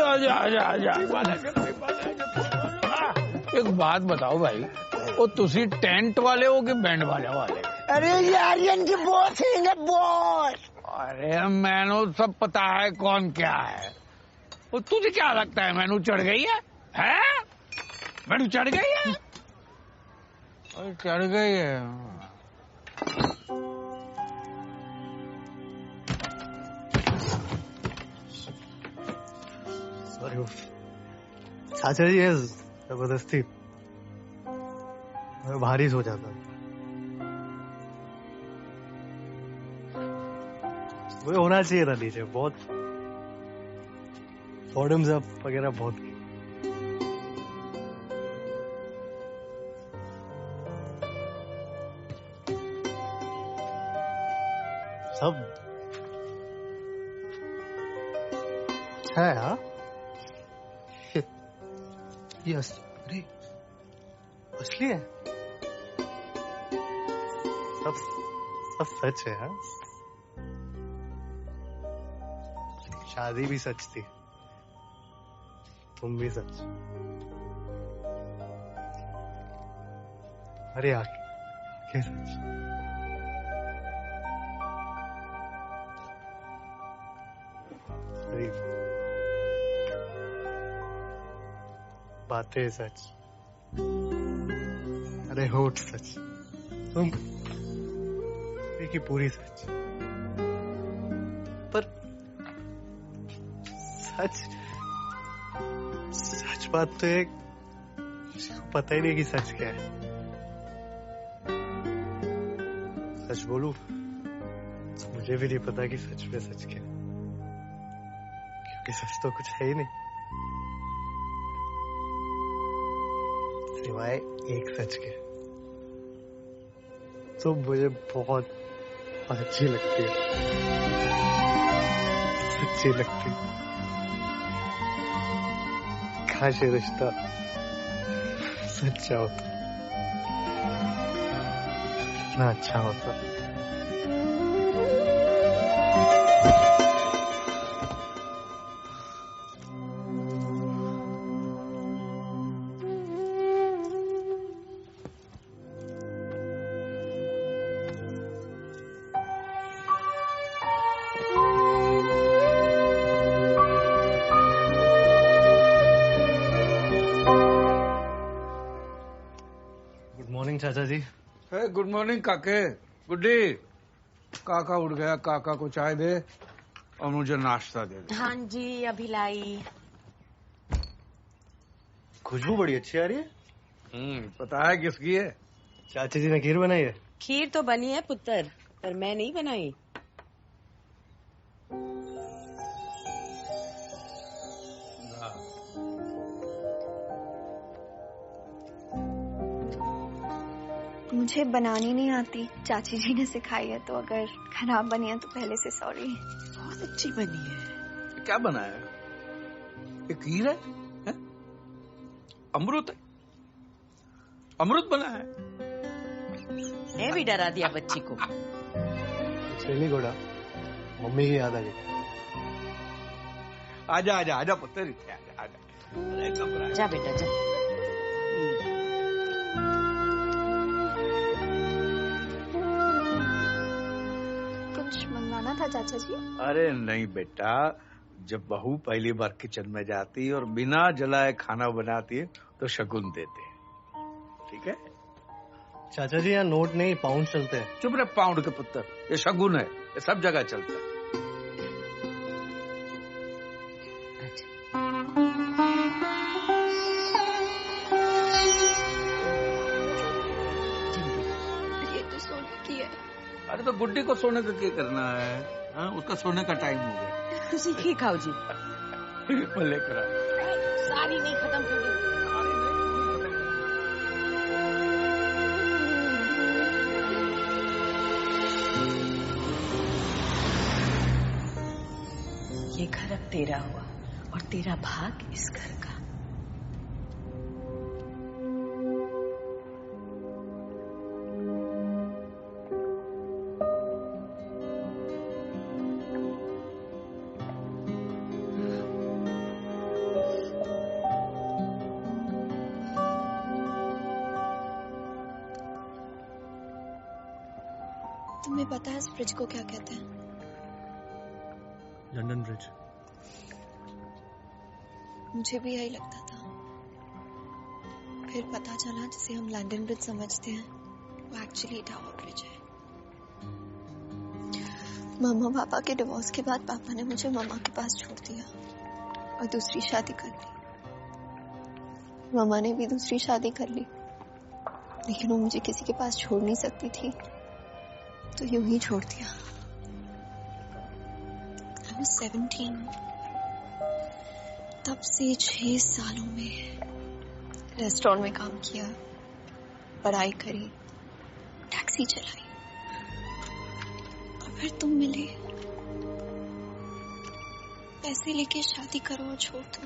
आजा. एक बात बताओ भाई, वो तुसी टेंट वाले हो कि बैंड वाले? अरे ये आर्यन की बॉस है, बॉस. अरे मैनू सब पता है कौन क्या है. वो तुझे क्या लगता है मैनू चढ़ गई है? मैनू चढ़ गई है? चढ़ गई है. सॉरी चाचा जी, जबरदस्ती मैं भारी सो जाता. वो होना चाहिए था नीचे. बहुत बॉटम्स अप वगैरह बहुत. सब है. हाँ, ये अरे असली है. सब सच है. हाँ, शादी भी सच थी, तुम भी सच. अरे यार, क्या सच. तेरी बातें सच, अरे होठ सच, तुम की पूरी सच, पर सच बात तो एक पता ही नहीं कि सच क्या है। सच बोलूं तो मुझे भी नहीं पता कि सच में सच क्या है, क्योंकि सच तो कुछ है ही नहीं सिवाय एक सच के। तो मुझे बहुत अच्छी लगती है, सच्ची लगती है। काश ये रिश्ता सच्चा होता, कितना अच्छा होता। चाचा जी। गुड मॉर्निंग काके। गुड्डी, काका उठ गया, काका को चाय दे और मुझे नाश्ता दे दे। हाँ जी अभी लाई। खुशबू बड़ी अच्छी आ रही है। पता है किसकी है? चाचा जी ने खीर बनाई है। खीर तो बनी है पुत्र, पर मैं नहीं बनाई। मुझे बनानी नहीं आती, चाची जी ने सिखाई है, तो अगर खराब बनी है तो पहले से सॉरी। बहुत अच्छी बनी है। क्या बनाया है? ये खीर है? अमृत है? अमृत बना है? मैं भी डरा दिया बच्ची को। चली घोड़ा, मम्मी की याद आ गई। आजा आजा आजा पुत्र, आजा आजा। जा बेटा जा। मंगवाना था चाचा जी? अरे नहीं बेटा, जब बहू पहली बार किचन में जाती है और बिना जलाए खाना बनाती है तो शगुन देते हैं, ठीक है? चाचा जी यहाँ नोट नहीं पाउंड चलते हैं। चुप रहे पाउंड के पुत्र, ये शगुन है, ये सब जगह चलता है। ये तो सोने की है। अरे तो गुड्डी को सोने का क्या करना है? हाँ, उसका सोने का टाइम हो गया। तुसी खी खाओ जी। मैं लेकर आ। सारी नहीं खत्म कर दी। ये घर अब तेरा हुआ और तेरा भाग इस घर का। तुम्हें पता है इस ब्रिज को क्या कहते हैं? London bridge. मुझे भी यही लगता था, फिर पता चला जिसे हम लंदन ब्रिज समझते हैं वो एक्चुअली टावर ब्रिज है। मामा पापा के डिवोर्स के बाद पापा ने मुझे मामा के पास छोड़ दिया और दूसरी शादी कर ली। मामा ने भी दूसरी शादी कर ली, लेकिन वो मुझे किसी के पास छोड़ नहीं सकती थी, तो यूं ही छोड़ दिया। I was 17। तब से 6 सालों में रेस्टोरेंट में काम किया, पढ़ाई करी, टैक्सी चलाई, और फिर तुम मिले। पैसे लेके शादी करो और छोड़ दो।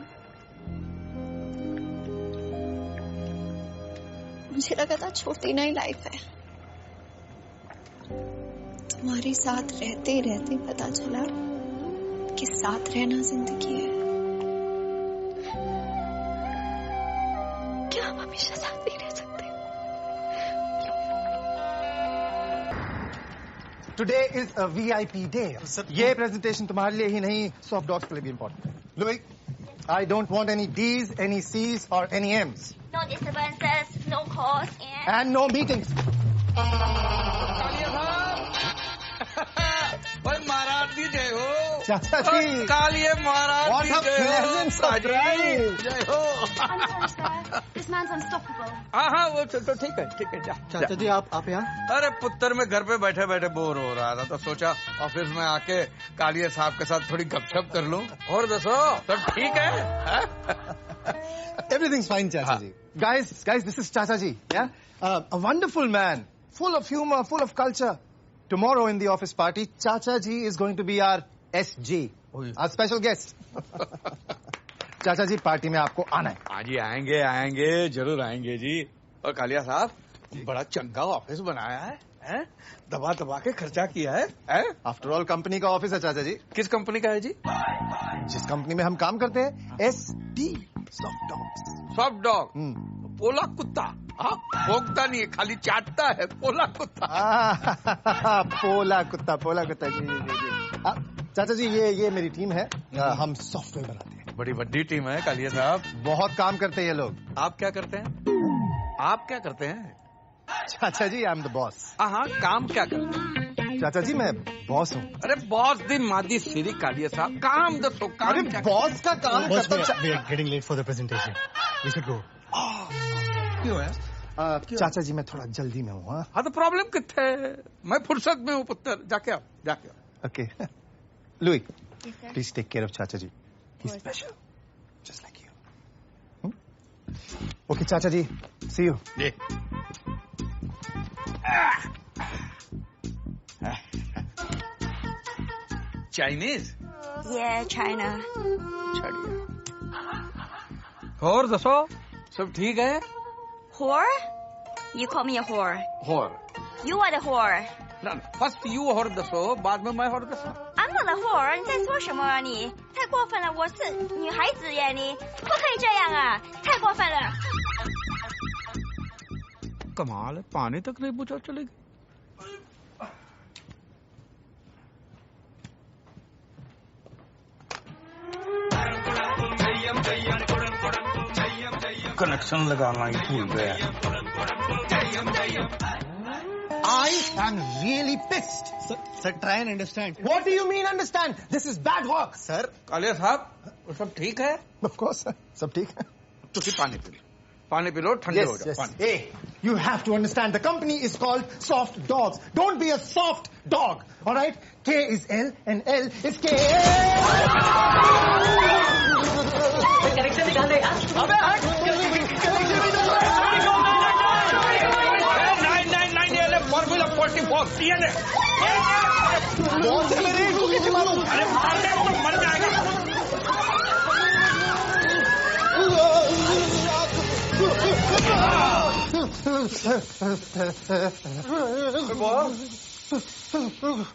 मुझे लगा था छोड़ देना ही लाइफ है। तुम्हारे साथ रहते रहते पता चला कि साथ रहना जिंदगी है। क्या हम हमेशा साथ नहीं रह सकते? Today is a VIP day. ये प्रेजेंटेशन तुम्हारे लिए ही नहीं, सॉफ्ट डॉग्स के लिए भी इम्पोर्टेंट है। Louis, I don't want any D's, any C's or any M's. No disturbances, no calls, and no meetings. भाई महाराज जी जय हो। चाचा जी। कालिए महाराज जी जय हो। Pleasant surprise. जय हो। This man's unstoppable. हाँ वो तो ठीक है जा। चाचा जी आप यहाँ? अरे पुत्र में घर पे बैठे बैठे बोर हो रहा था तो सोचा ऑफिस में आके कालिए साहब के साथ थोड़ी गपशप कर लूं। और दसो सब ठीक है? Everything's fine, Chacha ji. Guys, this is Chacha ji. Yeah, a wonderful man, full of humor, full of culture. Tomorrow in the office party, Chacha ji is going to be our SG, our special guest. चाचा जी party में आपको आना है। हाँ जी आएंगे जरूर आएंगे जी। और कालिया साहब बड़ा चंगा ऑफिस बनाया है? दबा दबा के खर्चा किया है? आफ्टर ऑल कंपनी का ऑफिस है चाचा जी। किस कंपनी का है जी? जिस कंपनी में हम काम करते हैं, SD soft dog. Soft dog पोला कुत्ता। हाँ भोगता नहीं है, खाली चाटता है। पोला कुत्ता। पोला कुत्ता जी। चाचा जी ये मेरी टीम है, हम सॉफ्टवेयर बनाते हैं। बड़ी बड़ी टीम है कालिया साहब। बहुत काम करते हैं ये लोग। आप क्या करते हैं? चाचा जी आई एम द बॉस। हाँ काम क्या करते हैं? चाचा जी मैं बॉस हूँ। अरे बॉस दी मादी सीरी कालिया साहब, काम दसो काम। अरे बॉस का काम we are getting late for the presentation. We should go. क्यों है? चाचा जी मैं थोड़ा जल्दी में हूँ। हाँ तो प्रॉब्लम कितने है? मैं फुर्सत में हूँ पुत्र। जाके आओ। Okay Louie please take care of चाचा ji. He's special, just like you. Okay, Chacha ji, see you. Chinese? Yeah, China. और दसो सब ठीक है? Whore? You call me a whore. Whore. You are the whore. No, first you whore दसो, बाद में मैं whore दसो। I'm not a whore， 你在说什么啊你？太过分了，我是女孩子耶，你不可以这样啊，太过分了。कमाल है, पानी तक नहीं पूछा चलेगी। कनेक्शन लगाना ही भूल गया। I am really pissed. Sir, try and understand. What do you mean understand? This is bad work, sir. Kaliya साहब सब ठीक है? Of course, sir. सब ठीक है। तुसी पानी पी लो ठंडे हो जाओ। Yes. Hey, you have to understand. The company is called Soft Dogs. Don't be a soft dog. All right? K is L and L is K. Connection निकाल दे यार। अबे हट। Formula 44 CNN। बहुत से मेरे इनको कैसे मालूम? अरे मारने तो मर जाएगा।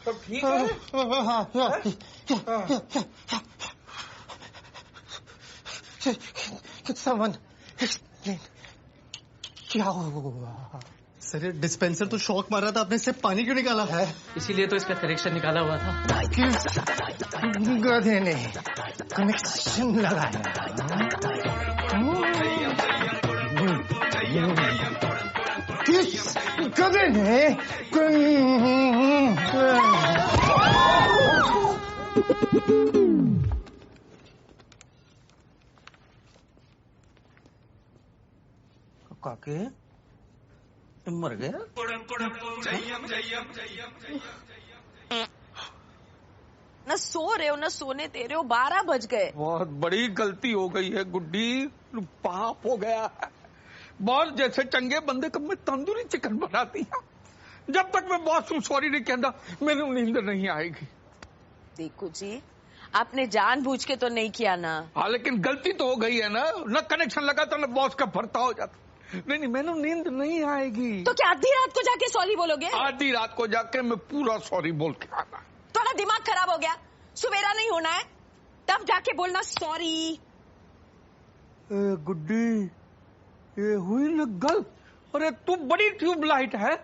सब ठीक है? Someone explain. क्या हुआ? सर डिस्पेंसर तो शॉक मारा था, आपने इससे पानी क्यों निकाला है? इसीलिए तो इसका कनेक्शन निकाला हुआ था। गधे ने कनेक्शन लगाया। किस गधे ने काके मर गया? न सो रहे हो न सोने दे रहे हो, 12 बज गए। बहुत बड़ी गलती हो गई है गुड्डी, पाप हो गया है। बॉस जैसे चंगे बंदे कब में तंदूरी चिकन बनाती है। जब तक मैं बॉस हूँ सॉरी नहीं कहता मैंने नींद नहीं आएगी। देखो जी आपने जानबूझ के तो नहीं किया ना। हाँ लेकिन गलती तो हो गई है ना, न कनेक्शन लगा तो न बॉस का भरता हो जाता। नहीं मैंने नींद नहीं आएगी। तो क्या आधी रात को जाके सॉरी बोलोगे? आधी रात को जाके मैं पूरा सॉरी बोल के आना। थोड़ा दिमाग खराब हो गया, सवेरा नहीं होना है तब जाके बोलना सॉरी। गुड्डी ये हुई न गल। अरे तू बड़ी ट्यूबलाइट है।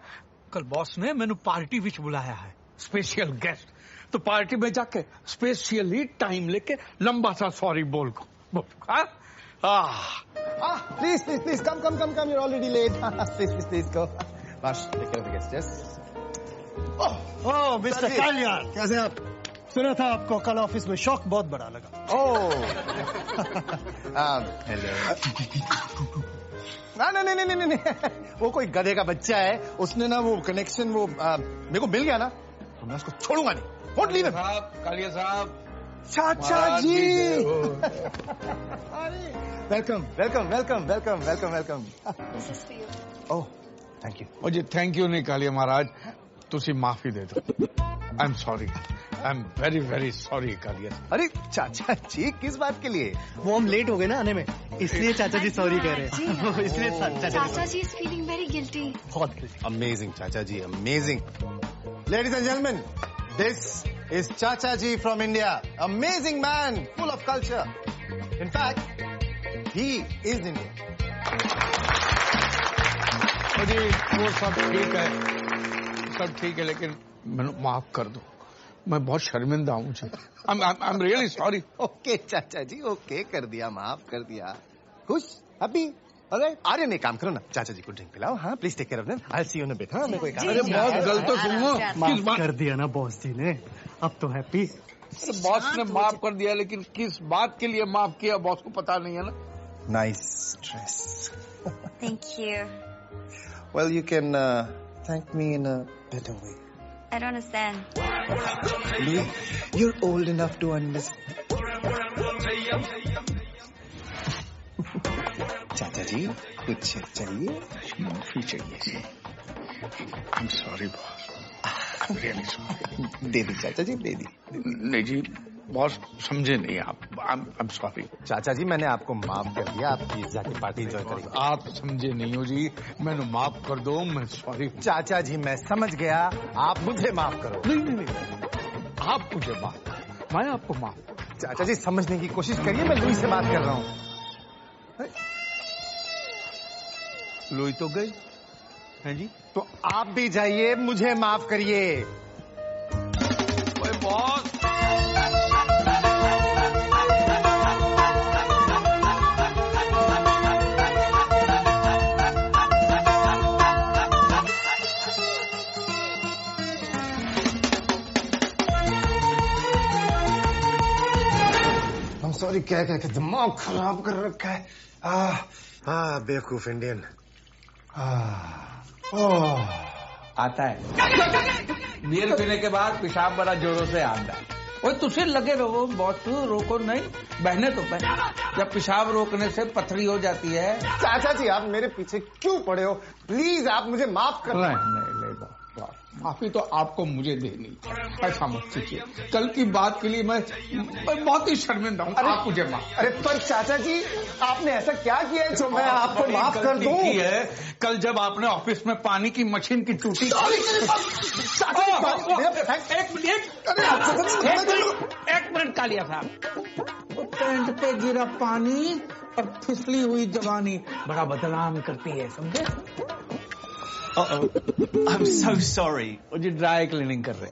कल बॉस ने मैंने पार्टी विच बुलाया है, स्पेशल गेस्ट, तो पार्टी में जाके स्पेशली टाइम लेके लंबा सा सॉरी बोल को। Please, come. You're already late. Please, go. Vash, take care of the guests, yes? Oh, Mr. Kalyan. कैसे आप? सुना था आपको कल ऑफिस में शॉक बहुत बड़ा लगा। Oh. Hello. नहीं। वो कोई गधे का बच्चा है, उसने ना वो कनेक्शन वो मेरे को मिल गया ना, तो मैं उसको छोड़ूंगा नहीं। Won't leave him. कालिया साहब, चाचा ji. Welcome. This is for you. Oh, thank you. ओ जी थैंक यू नहीं कालिया महाराज, तुसी माफी दे दो। I am sorry, I am very very sorry Kalia. अरे चाचा जी किस बात के लिए? वो हम लेट हो गए ना आने में, इसलिए चाचा जी सॉरी कह रहे हैं। इसलिए चाचा जी is feeling very guilty. बहुत गिल्टी। Amazing, चाचा जी, amazing. Ladies and gentlemen, this is Chacha ji from India. Amazing man, full of culture. In fact, he is Indian. जी वो सब ठीक है, लेकिन मैंने माफ कर दो, मैं बहुत शर्मिंदा हूँ। आई एम रियली सॉरी। ओके चाचा जी, ओके कर दिया, माफ कर दिया। खुश, हैप्पी। अरे आर्यन एक काम करो ना, चाचा जी को ड्रिंक पिलाओ। हाँ, please take care of them. I see you in a bit. हाँ, मेरे को एक अरे बहुत गलत तो सुनो, माफ कर दिया ना बॉस जी ने, अब तो हैप्पी। बॉस ने माफ कर दिया, लेकिन किस बात के लिए माफ किया बॉस को पता नहीं है ना। Nice dress. Thank you. Well, you can thank me in a better way. I don't understand. Louis, you're old enough to understand. चाचा जी कुछ चाहिए? माफी चाहिए। I am sorry boss, I am really sorry. दे दी चाचा जी, दे दी। नहीं जी बॉस, समझे नहीं आप। आई एम सॉरी चाचा जी, मैंने आपको माफ कर दिया, आप प्लीज जाके पार्टी एंजॉय करेंगे। आप समझे नहीं हो जी, मैंने माफ कर दो, मैं सॉरी। चाचा जी मैं समझ गया, आप मुझे माफ करो। नहीं, आप मुझे माफ, मैं आपको माफ। चाचा जी समझने की कोशिश करिए, मैं लुई से बात कर रहा हूँ। लुई तो गई है जी, तो आप भी जाइए, मुझे माफ करिए। बॉस सॉरी, क्या दिमाग खराब कर रखा है। बेवकूफ इंडियन। आता है बियर पीने के बाद पेशाब बड़ा जोरों से आता है। वो तुझे लगे रहो बॉस, रोको नहीं, बहने तो बहने। जब पेशाब रोकने से पथरी हो जाती है। चाचा जी आप मेरे पीछे क्यों पड़े हो? प्लीज आप मुझे माफ कर। नहीं माफी तो आपको मुझे देनी, ऐसा मत कीजिए। कल की बात के लिए मैं बहुत ही शर्मिंदा हूँ। आप मुझे माफ। अरे पर चाचा जी आपने ऐसा क्या किया है जो मैं आपको माफ कर दूं? है कल जब आपने ऑफिस में पानी की मशीन की टूटी। एक मिनट कालिया साहब, पैंट पे गिरा पानी और फिसली हुई जवानी बड़ा बदनाम करती है, समझे? I'm so sorry. वो जी ड्राई क्लीनिंग कर रहे।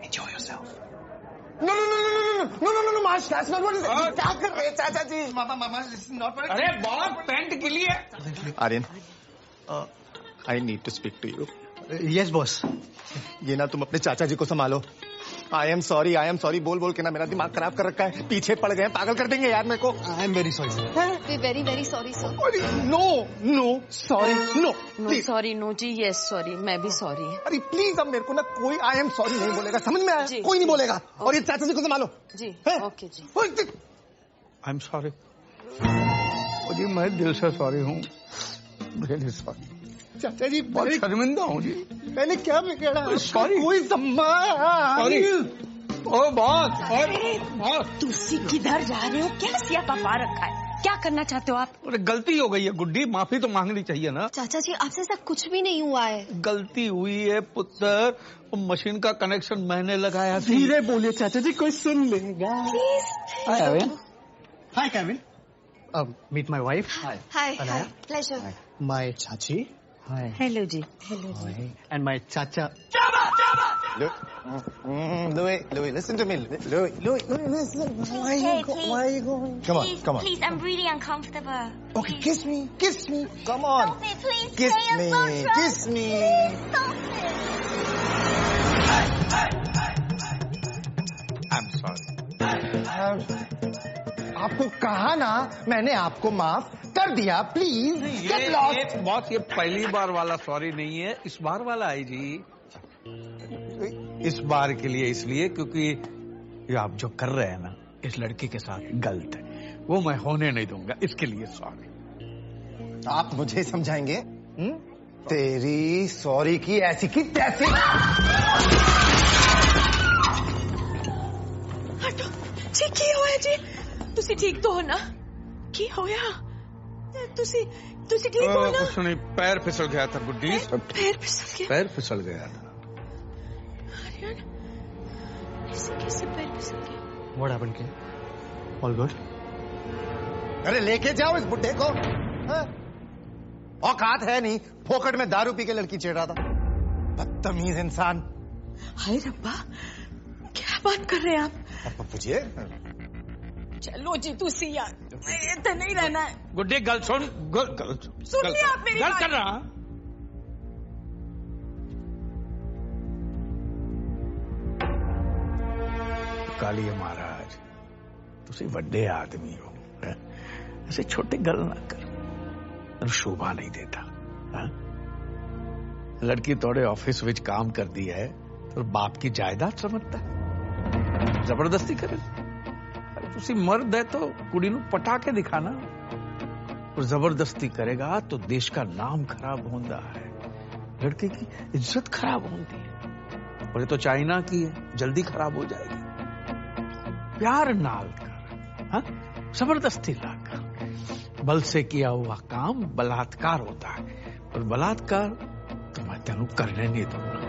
Enjoy yourself. No, Marsh, that's not what it is. क्या कर रहे हैं चाचा जी? Mama, this is not what it is. अरे बहुत पैंट के लिए। Aryan, I need to speak to you. Yes, boss. ये ना तुम अपने चाचा जी को संभालो। I am sorry बोल के ना मेरा दिमाग खराब कर रखा है। पीछे पड़ गए, पागल कर देंगे यार मेरे को। I am very sorry, sir. We're very, very sorry, sir. No, sorry, no. Please. Sorry no जी, यस सॉरी, मैं भी सॉरी। अरे प्लीज अब मेरे को ना कोई I am sorry नहीं बोलेगा, समझ में आया? कोई नहीं बोलेगा। और ये चाचा जी को संभालो। जी, ओके जी। आई एम सॉरी जी, मैं दिल से सॉरी हूँ, रियली सॉरी। चाचा जी बहुत शर्मिंदा हूँ जी। मैंने क्या बिगाड़ा? सॉरी। कोई सॉरी। ओ बहुत। तुसी किधर जा रहे हो? क्या सियापा पा रखा है? क्या करना चाहते हो आप? अरे गलती हो गई है गुड्डी, माफी तो मांगनी चाहिए ना। चाचा जी आपसे ऐसा कुछ भी नहीं हुआ है। गलती हुई है पुत्र, वो मशीन का कनेक्शन मैंने लगाया। धीरे बोलिए चाचा जी, कोई सुन लेगा। Hi Kevin. Meet my wife. Hi, pleasure. My chachi. Hi. Hello जी। And my chacha. Louis, listen to me. Louis, listen. Why are you going? Come on, come on. Please, I'm really uncomfortable. Okay, kiss me. Come on. Stop it, please. Kiss Stay me. so drunk. Kiss me. Stop I'm sorry. आपको कहा ना, मैंने आपको माफ कर दिया. Please get lost. Boss, ये पहली बार वाला सॉरी नहीं है, इस बार वाला है जी. इस बार के लिए इसलिए क्योंकि ये आप जो कर रहे हैं ना इस लड़की के साथ गलत है, वो मैं होने नहीं दूंगा, इसके लिए सॉरी. आप मुझे समझाएंगे? तेरी सॉरी की ऐसी की तैसी. जी की होया जी? तुसी ठीक तो हो ना? की होया? तुसी ठीक हो ना? कुछ नहीं, पैर फिसल गया था गुड्डी. पैर फिसल गया? पैर फिसल गया था. कैसे पैर फिसल गया? What happened, kid? All good? अरे लेके जाओ इस बुड्ढे को. औकात है नहीं, फोकट में दारू पी के लड़की छेड़ रहा था. बदतमीज इंसान. हाय रब्बा, क्या बात कर रहे हैं आप? पूछिए. चलो जी तुसी यार, इतना नहीं रहना है. गुड्डी गल सुन. सुनिए आप मेरी गल बात. कर रहा. कालिए महाराज, तुसी ਵੱਡੇ आदमी हो, ऐसे छोटे गल ना कर, शोभा नहीं देता. लड़की तोड़े ऑफिस विच काम कर दी है तो बाप की जायदाद समझता है, जबरदस्ती करे. अरे तुसी मर्द है तो कुड़ी नू पटा के दिखाना. और जबरदस्ती करेगा तो देश का नाम खराब होता है, लड़के की इज्जत खराब होती है. और ये तो चाइना की है, जल्दी खराब हो जाएगी. प्यार नाल कर, जबरदस्ती लाकर, बल से किया हुआ काम बलात्कार होता है, और बलात्कार तो मैं तेनू करने नहीं दूंगा.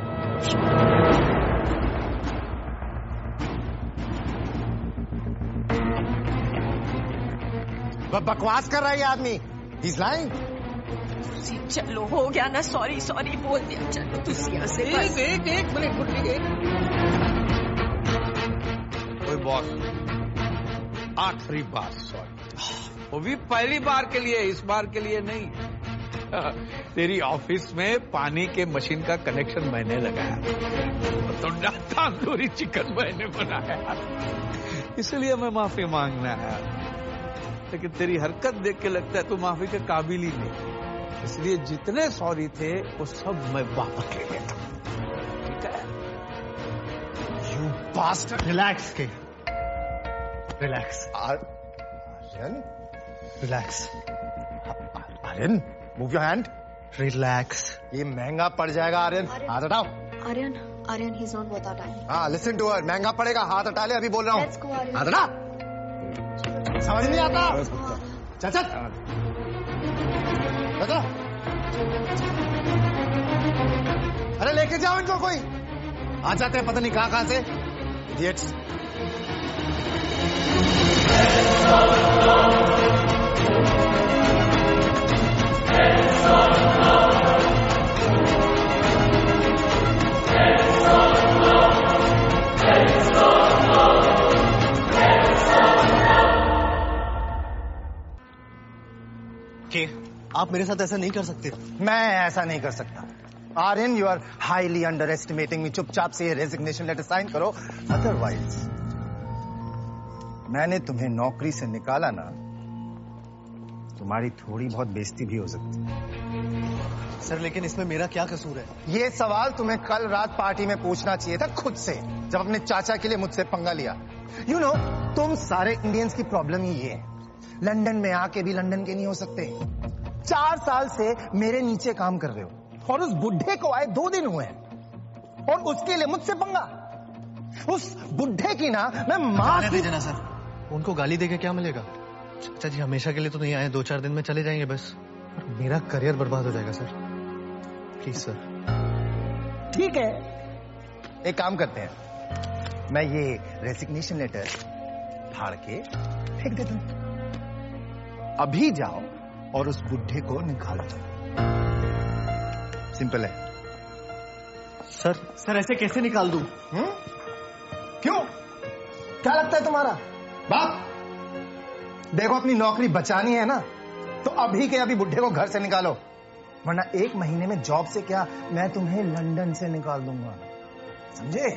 बकवास कर रहा है ये आदमी. He's lying. चलो हो गया ना, सॉरी बोल दिया. चलो तुसी यहाँ से एक मिनट गुड्डी. कोई बॉस, आखिरी बार सॉरी, वो भी पहली बार के लिए, इस बार के लिए नहीं. तेरी ऑफिस में पानी के मशीन का कनेक्शन मैंने लगाया, तो तंदूरी चिकन मैंने बनाया, इसलिए मैं माफी मांगना है. लेकिन तेरी हरकत देख के लगता है तू माफी के काबिल ही नहीं, इसलिए जितने सॉरी थे वो सब मैं वापस ले लेता. ठीक है? You bastard. Relax, kid. Relax. Aryan? Relax. Aryan, move your hand. Relax. ये महंगा पड़ जाएगा आर्यन. हाथ हटाओ. Aryan, he's not worth our time. हाँ, listen to her. महंगा पड़ेगा, हाथ हटा ले, अभी बोल रहा हूँ. Let's go, Aryan. हाथ हटा. समझ नहीं आता. चल. बता. अरे लेके जाओ इनको कोई. आ जाते हैं पता नहीं कहाँ से. Idiots. आप मेरे साथ ऐसा नहीं कर सकते. मैं ऐसा नहीं कर सकता. Aryan, you are highly underestimating मी. चुपचाप से ये रेजिग्नेशन लेटर साइन करो, अदरवाइज मैंने तुम्हें नौकरी से निकाला ना, तुम्हारी थोड़ी बहुत बेइज्जती भी हो सकती है. सर लेकिन इसमें मेरा क्या कसूर है? ये सवाल तुम्हें कल रात पार्टी में पूछना चाहिए था खुद से, जब अपने चाचा के लिए मुझसे पंगा लिया. यू नो, तुम सारे इंडियंस की प्रॉब्लम ही ये है, लंदन में आके भी लंदन के नहीं हो सकते. 4 साल से मेरे नीचे काम कर रहे हो, और उस बुढ़े को आए 2 दिन हुए हैं, और उसके लिए मुझसे पंगा. उस बुढ़े की ना मैं मां देना सर, उनको गाली देके क्या मिलेगा? चाचा जी हमेशा के लिए तो नहीं आए, 2-4 दिन में चले जाएंगे बस. मेरा करियर बर्बाद हो जाएगा सर. Please sir. ठीक है, एक काम करते हैं, मैं ये रेजिग्नेशन लेटर फाड़ के फेंक देता हूं. अभी जाओ और उस बुढ़े को निकाल दो. सिंपल है. सर ऐसे कैसे निकाल दूं? क्यों? क्या लगता है तुम्हारा बाप? देखो अपनी नौकरी बचानी है ना तो अभी के अभी बुढ़े को घर से निकालो, वरना 1 महीने में जॉब से क्या मैं तुम्हें लंदन से निकाल दूंगा, समझे?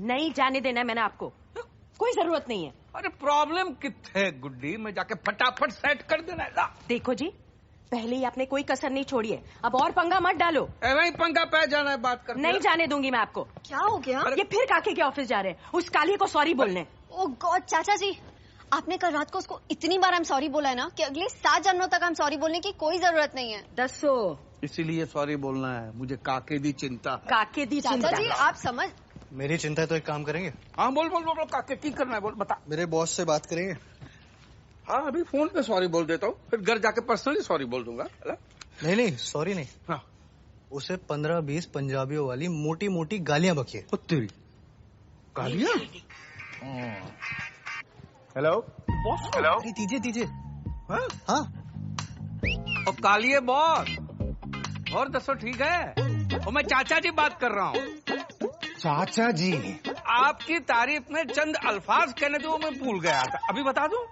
नहीं जाने देना मैंने आपको, कोई जरूरत नहीं है। अरे प्रॉब्लम कितने गुड्डी, मैं जाके फटाफट सेट कर देना। देखो जी, पहले ही आपने कोई कसर नहीं छोड़ी है, अब और पंगा मत डालो। वही पंगा पे जाना है, बात कर। नहीं जाने दूंगी मैं आपको। क्या हो गया? ये फिर काके के ऑफिस जा रहे हैं, उस काली को सॉरी बोलने। ओह गॉड चाचा जी, आपने कल रात को उसको इतनी बार हम सॉरी बोला है ना कि अगले 7 जन्मों तक हम सॉरी बोलने की कोई जरूरत नहीं है। दसो इसीलिए सॉरी बोलना है, मुझे काके दी चिंता। काके दी चिंता? चाचा जी आप समझ। मेरी चिंता है तो एक काम करेंगे। हाँ बोल बोल बोल, काके की करना है बोल, बता। मेरे बॉस से बात करेंगे। हाँ अभी फोन पे सॉरी बोल देता हूँ, फिर घर जाके पर्सनली सॉरी बोल दूंगा। नहीं सॉरी नहीं। हाँ उसे 15-20 पंजाबियों वाली मोटी मोटी गालियां बकिए। तेरी गालियां? हेलो हेलो, दीजिए। हाँ और कालिए बॉस, और दसो ठीक है? और मैं चाचा जी बात कर रहा हूँ। चाचा जी आपकी तारीफ में चंद अल्फाज कहने दो, मैं भूल गया था, अभी बता दूं?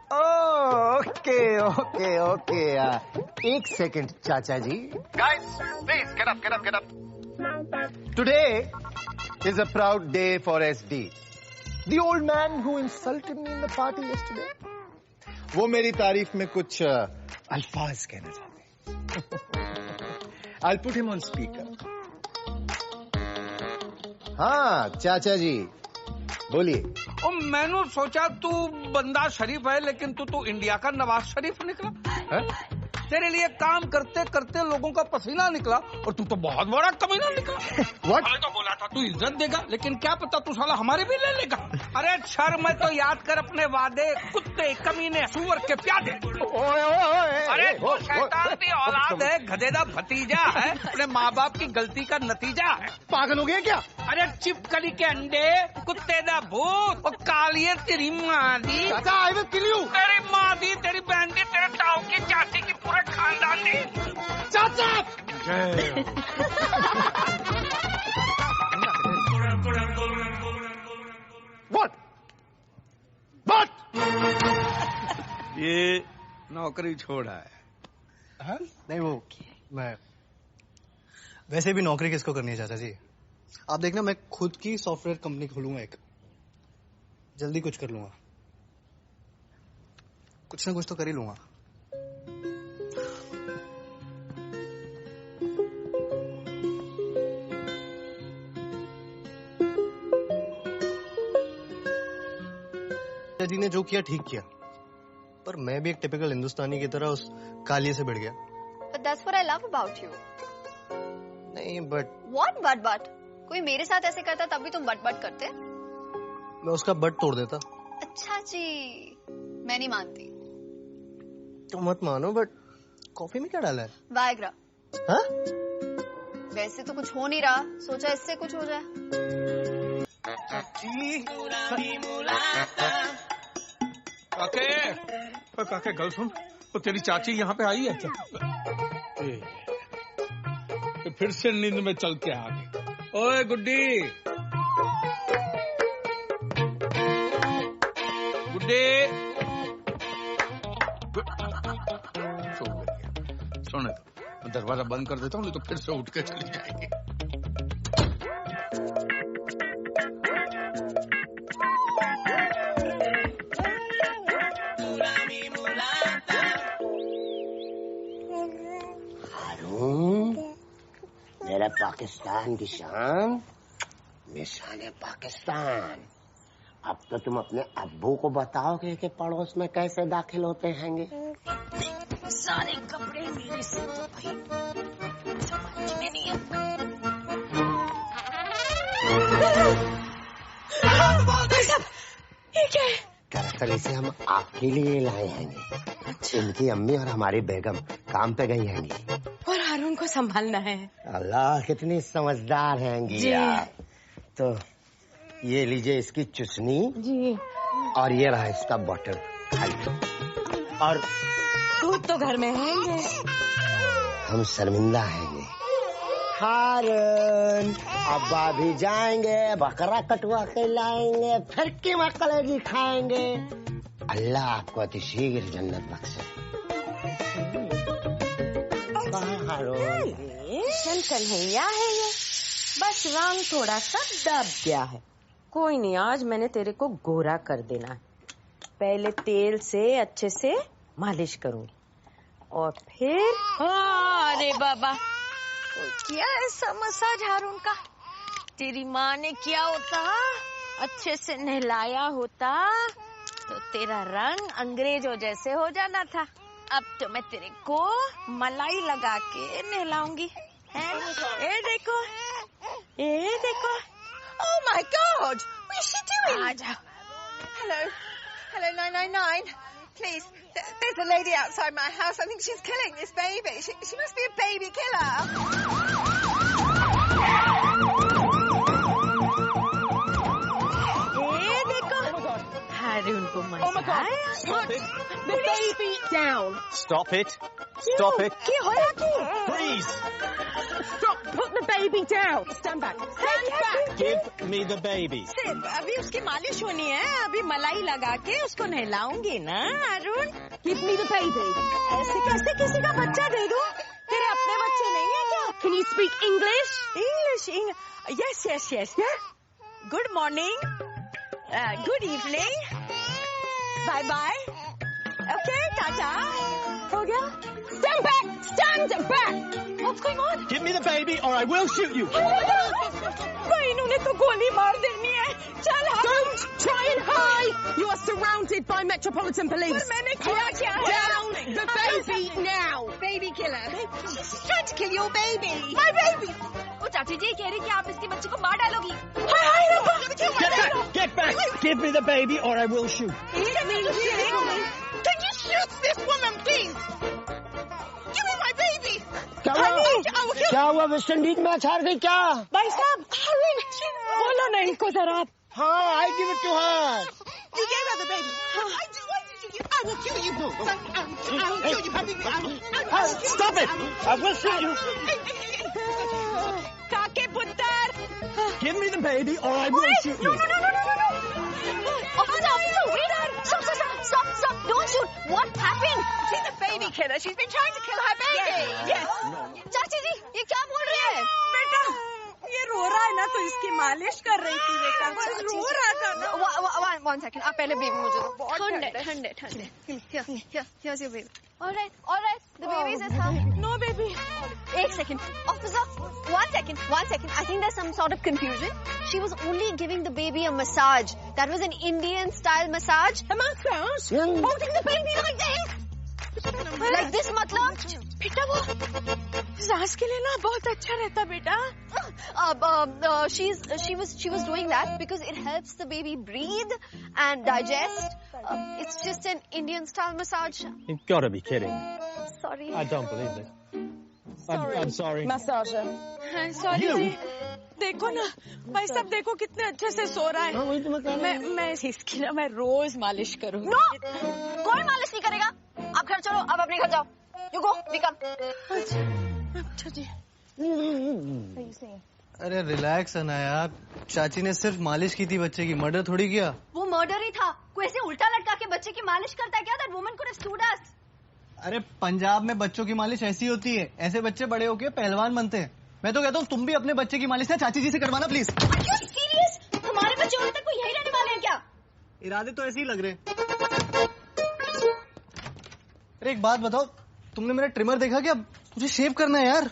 ओके 1 सेकंड चाचा जी। Guys, please get up. Today is a proud day for SD. The old man who insulted me in the party yesterday. वो मेरी तारीफ में कुछ अल्फाज कहना चाहते हैं। I'll put him on speaker. हाँ चाचा जी बोलिए। और मैंने सोचा तू बंदा शरीफ है, लेकिन तू इंडिया का नवाज शरीफ निकला है? तेरे लिए काम करते करते लोगों का पसीना निकला और तू तो बहुत बड़ा कमीना निकला। What? तो बोला था तू इज्जत देगा, लेकिन क्या पता तू साला हमारे भी ले लेगा। अरे शर्म तो याद कर अपने वादे, कुत्ते कमीने सुअर के प्यादे। अरे तू शैतान की औलाद है, गधेदा भतीजा है, अपने माँ बाप की गलती का नतीजा है। पागल हो गया क्या? अरे चिपकली के अंडे, कुत्ते दा भूत, और कालिए तेरी माँ दी। I will kill you. तेरी माँ दी, तेरी बहन दी, तेरे ताऊ की चाची की, पूरे खानदान दी। चाचा What? ये नौकरी छोड़ा है। हाँ? नहीं वो मैं वैसे भी नौकरी किसको करनी है चाचा जी? आप देखना मैं खुद की सॉफ्टवेयर कंपनी खोलूंगा एक, जल्दी कुछ कर लूंगा, कुछ ना कुछ तो कर ही लूंगा। जी ने जो किया ठीक किया, पर मैं भी एक टिपिकल हिंदुस्तानी की तरह उस कालिए से भिड़ गया। But that's what I love about you. नहीं बट What? कोई मेरे साथ ऐसे करता तब भी तुम बट करते? मैं उसका बट तोड़ देता। अच्छा जी, मैं नहीं मानती। तो मत मानो, बट कॉफी में क्या डाला है? वायग्रा। हाँ? वैसे तो कुछ हो नहीं रहा, सोचा इससे कुछ हो जाए। काके गल सुन, तो तेरी चाची यहाँ पे आई है क्या? तो फिर से नींद में चल के आ गई। ओए गुड्डी, सुन दरवाजा बंद कर देता हूँ, नहीं तो फिर से उठ के चली जाएगी। मेरा पाकिस्तान की शान, निशान पाकिस्तान। अब तो तुम अपने अब्बू को बताओगे कि पड़ोस में कैसे दाखिल होते हैंगे। सारे कपड़े मेरे से तो भाई समझ में नहीं दरअसल इसे हम आपके लिए लाए हैं। इनकी अम्मी और हमारी बेगम काम पे गई हैंगी और हारून को संभालना है। अल्लाह कितनी समझदार हैंगी यार। तो ये लीजिए इसकी चुसनी जी, और ये रहा इसका बॉटल खाली। और दूध तो घर में है। हम शर्मिंदा हैंगे। हारून, अब्बा भी जाएंगे, बकरा कटवा के लाएंगे, फिर कीमा कलेजी खाएंगे। अल्लाह आपको अतिशीघ्र जन्नत बख्शे। हारून, कन्हैया है ये, बस रंग थोड़ा सा दब गया है। कोई नहीं, आज मैंने तेरे को गोरा कर देना है। पहले तेल से अच्छे से मालिश करूंगी और फिर अरे बाबा, क्या ऐसा मसाज हारून का? तेरी माँ ने किया होता, अच्छे से नहलाया होता तो तेरा रंग अंग्रेजों जैसे हो जाना था। अब तो मैं तेरे को मलाई लगा के नहलाऊंगी। ये देखो, ये देखो। Oh my God! What is she doing? आ जाओ। Hello, hello 999. Please, there's a lady outside my house. I think she's killing this baby. She must be a baby killer. ये देखो, हारून को मजा आया। Stop it! The baby down! Stop it! Stop it! क्या हो रहा है? Freeze! Stop! Put the baby down. Stand back. Stand back. Give me the baby. सिर्फ अभी उसकी मालिश होनी है, अभी मलाई लगा के उसको नहलाऊंगी ना हारून। Give me the baby. ऐसे कैसे किसी का बच्चा दे दूं? तेरे अपने बच्चे नहीं है क्या? Can you speak English? English. Yes, yes, yes. Yeah. Good morning. Good evening. Bye bye. Okay, tata. हो गया? Stand back! Stand back! What's going on? Give me the baby or I will shoot you. भाई इन्होंने तो गोली मार देनी है। चल Don't try and hide! You are surrounded by Metropolitan Police. पर मैंने किया क्या? Down the baby now! Baby killer. She's trying to kill your baby. My baby. वो चाची जी कह रही कि आप इसके बच्चे को मार डालोगी। हाय हाय रब्बा! Get back! Get back! Give me the baby or I will shoot. Can you shoot this woman, please? Give me my baby. क्या हुआ? वेस्ट इंडीज मैच हार गई क्या? भाई साहब, बोलो ना इनको जरा आप। हाँ, I give it to her. You gave her the baby. Why did you give? I will kill you. I will kill you, baby. Stop it! I will shoot you. काके पुत्र। Give me the baby or I will shoot you. No. Officer, wait. Stop. Don't shoot. What happened? She's a baby killer. She's been trying to kill her baby. Yes. चाची जी, ये क्या बोल रही है? बेटा, ये रो रहा है ना तो इसकी मालिश कर रही थी बेटा। रो रहा था ना। One second. आप पहले बेबी मुझे दो। ठंडे. Here's your baby. All right. The baby is at home. No baby. एक second. Officer, one second. I think there's some sort of confusion. She was only giving the baby a massage. That was an Indian style massage. A massage? Holding the baby like this. Like this मतलब? बेटा वो सास के लिए ना बहुत अच्छा रहता बेटा। She was doing that because it helps the baby breathe and digest. It's just an Indian style massage. You've got to be kidding. Sorry. I don't believe it. I'm sorry. Massager. Sorry. You? देखो ना भाई साहब, देखो कितने अच्छे से सो रहा है। मैं इसकी ना मैं रोज मालिश करूँगी। No, कोई मालिश नहीं करेगा। आप घर चलो, आप अपने घर जाओ। You go, we come. अच्छा जी। अरे रिलैक्स अनाया, चाची ने सिर्फ मालिश की थी बच्चे की, मर्डर थोड़ी किया। वो मर्डर ही था। कोई ऐसे उल्टा लटका के बच्चे की मालिश करता है क्या? That woman could have stood us. अरे पंजाब में बच्चों की मालिश ऐसी होती है, ऐसे बच्चे बड़े होके पहलवान बनते हैं। मैं तो कहता हूँ तुम भी अपने बच्चे की मालिश ना चाची जी से करवाना प्लीज। क्यों सीरियस? हमारे बच्चे होने तक कोई यही रहने वाले हैं क्या? इरादे तो ऐसे ही लग रहे। अरे एक बात बताओ, तुमने मेरा ट्रिमर देखा क्या? मुझे शेव करना है यार।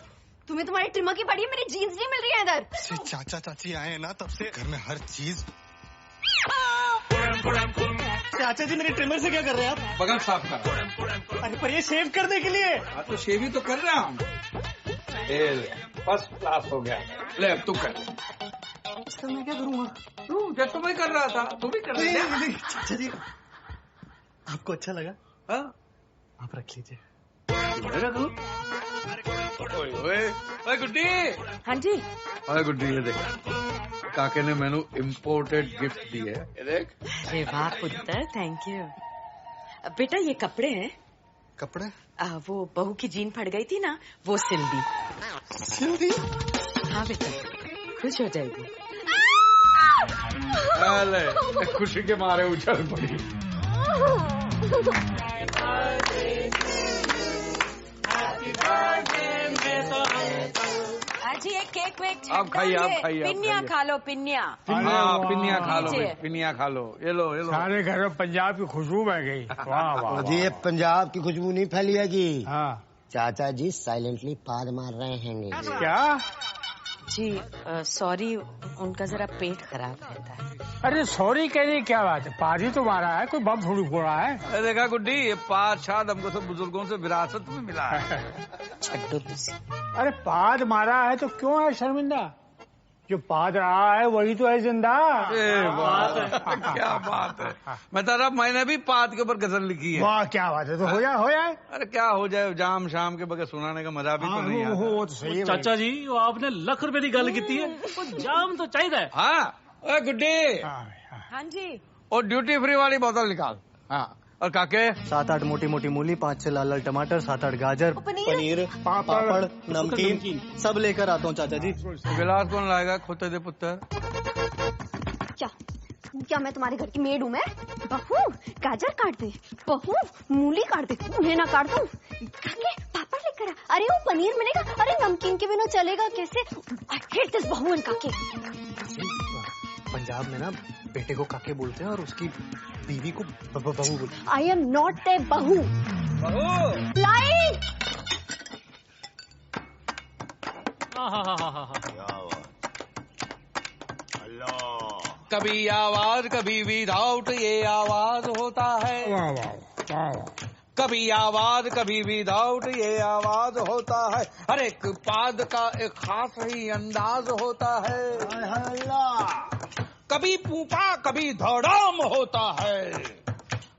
तुम्हें तुम्हारी ट्रिमर की पड़ी है, मेरी जीन्स नहीं मिल रही है इधर। चाचा चाची आए ना तब से घर में हर चीज। चाचा जी मेरे ट्रिमर से क्या कर रहे हैं आप? बगल साफ कर। अरे पर ये शेव करने के लिए। हाँ तो शेव ही तो कर रहे हैं हम। फर्स्ट क्लास हो गया। ले अब तू कर। इसका मैं क्या करूँगा? तू जैसे मैं कर रहा था तू भी कर रहा है। चाचा जी आपको अच्छा लगा? हाँ आप रख लीजिए। ओए गुड्डी। हाँ जी। ओए गुड्डी, ये देख, काके ने मैंने इम्पोर्टेड गिफ्ट दी है, ये देख। अरे वाह पुत्र, थैंक यू। बेटा ये कपड़े हैं। कपड़े? वो बहू की जीन फट गई थी ना, वो सिल दी। सिल दी? हाँ बेटा, खुश हो जाएगी। खुशी के मारे उछल पड़ी। जी एक केक वेक आप खाइए, आप खाइए। पिन्निया खा लो, पिन्निया। हाँ, पिन्निया खा लो, पिन्निया खा लो। ये लो, ये लो। सारे घर में पंजाब की खुशबू बह गई। वाह वाह। जी, ये पंजाब की खुशबू नहीं फैली है जी। हाँ, चाचा जी साइलेंटली पाद मार रहे हैं। क्या? जी सॉरी, उनका जरा पेट खराब रहता है। अरे सॉरी कहने क्या बात है, पाद ही तो मारा है, कोई बम थोड़ी फोड़ा है। देखा गुड्डी, ये पाद शाद हमको सब बुजुर्गों से विरासत में मिला है। छड्डो तुसी। अरे पाद मारा है तो क्यों है शर्मिंदा? जो पाद रहा है वही तो है जिंदा। क्या बात है। मतलब मैंने भी पाद के ऊपर गजल लिखी है। वाह क्या बात है। तो हो जाए। अरे क्या हो जाए, जाम शाम के बगैर सुनाने का मजा भी तो नहीं आता। वो तो सही है चाचा जी, वो आपने लाख रुपए की गल की है, वो जाम तो चाहिए। हाँ गुड्डी। हाँ जी। और ड्यूटी फ्री वाली बोतल निकाल। हाँ, और काके 7-8 मोटी मोटी मूली, 5-6 लाल लाल टमाटर, 7-8 गाजर, पनीर, पापड़, नमकीन सब लेकर आता हूँ चाचा जी। गिलास कौन लाएगा? खोते दे पुत्र। क्या मैं तुम्हारे घर की मेड हूँ? मैं बहू गाजर काट दे, बहू मूली काट दे, उन्हें ना काट दूं। काके पापड़ लेकर आ। अरे वो पनीर मिलेगा? अरे नमकीन के बिना चलेगा कैसे? आई हेट दिस बहू एंड काके। पंजाब में ना बेटे को काके बोलते हैं और उसकी बीवी को बहू बोलते हैं। आई एम नॉट ए बहू। लाइट। कभी आवाज कभी विदाउट ये आवाज होता है। वाह वाह। कभी आवाज कभी विदाउट ये आवाज होता है। हर एक पाद का एक खास ही अंदाज होता है। कभी पूपा कभी धड़ाम होता है,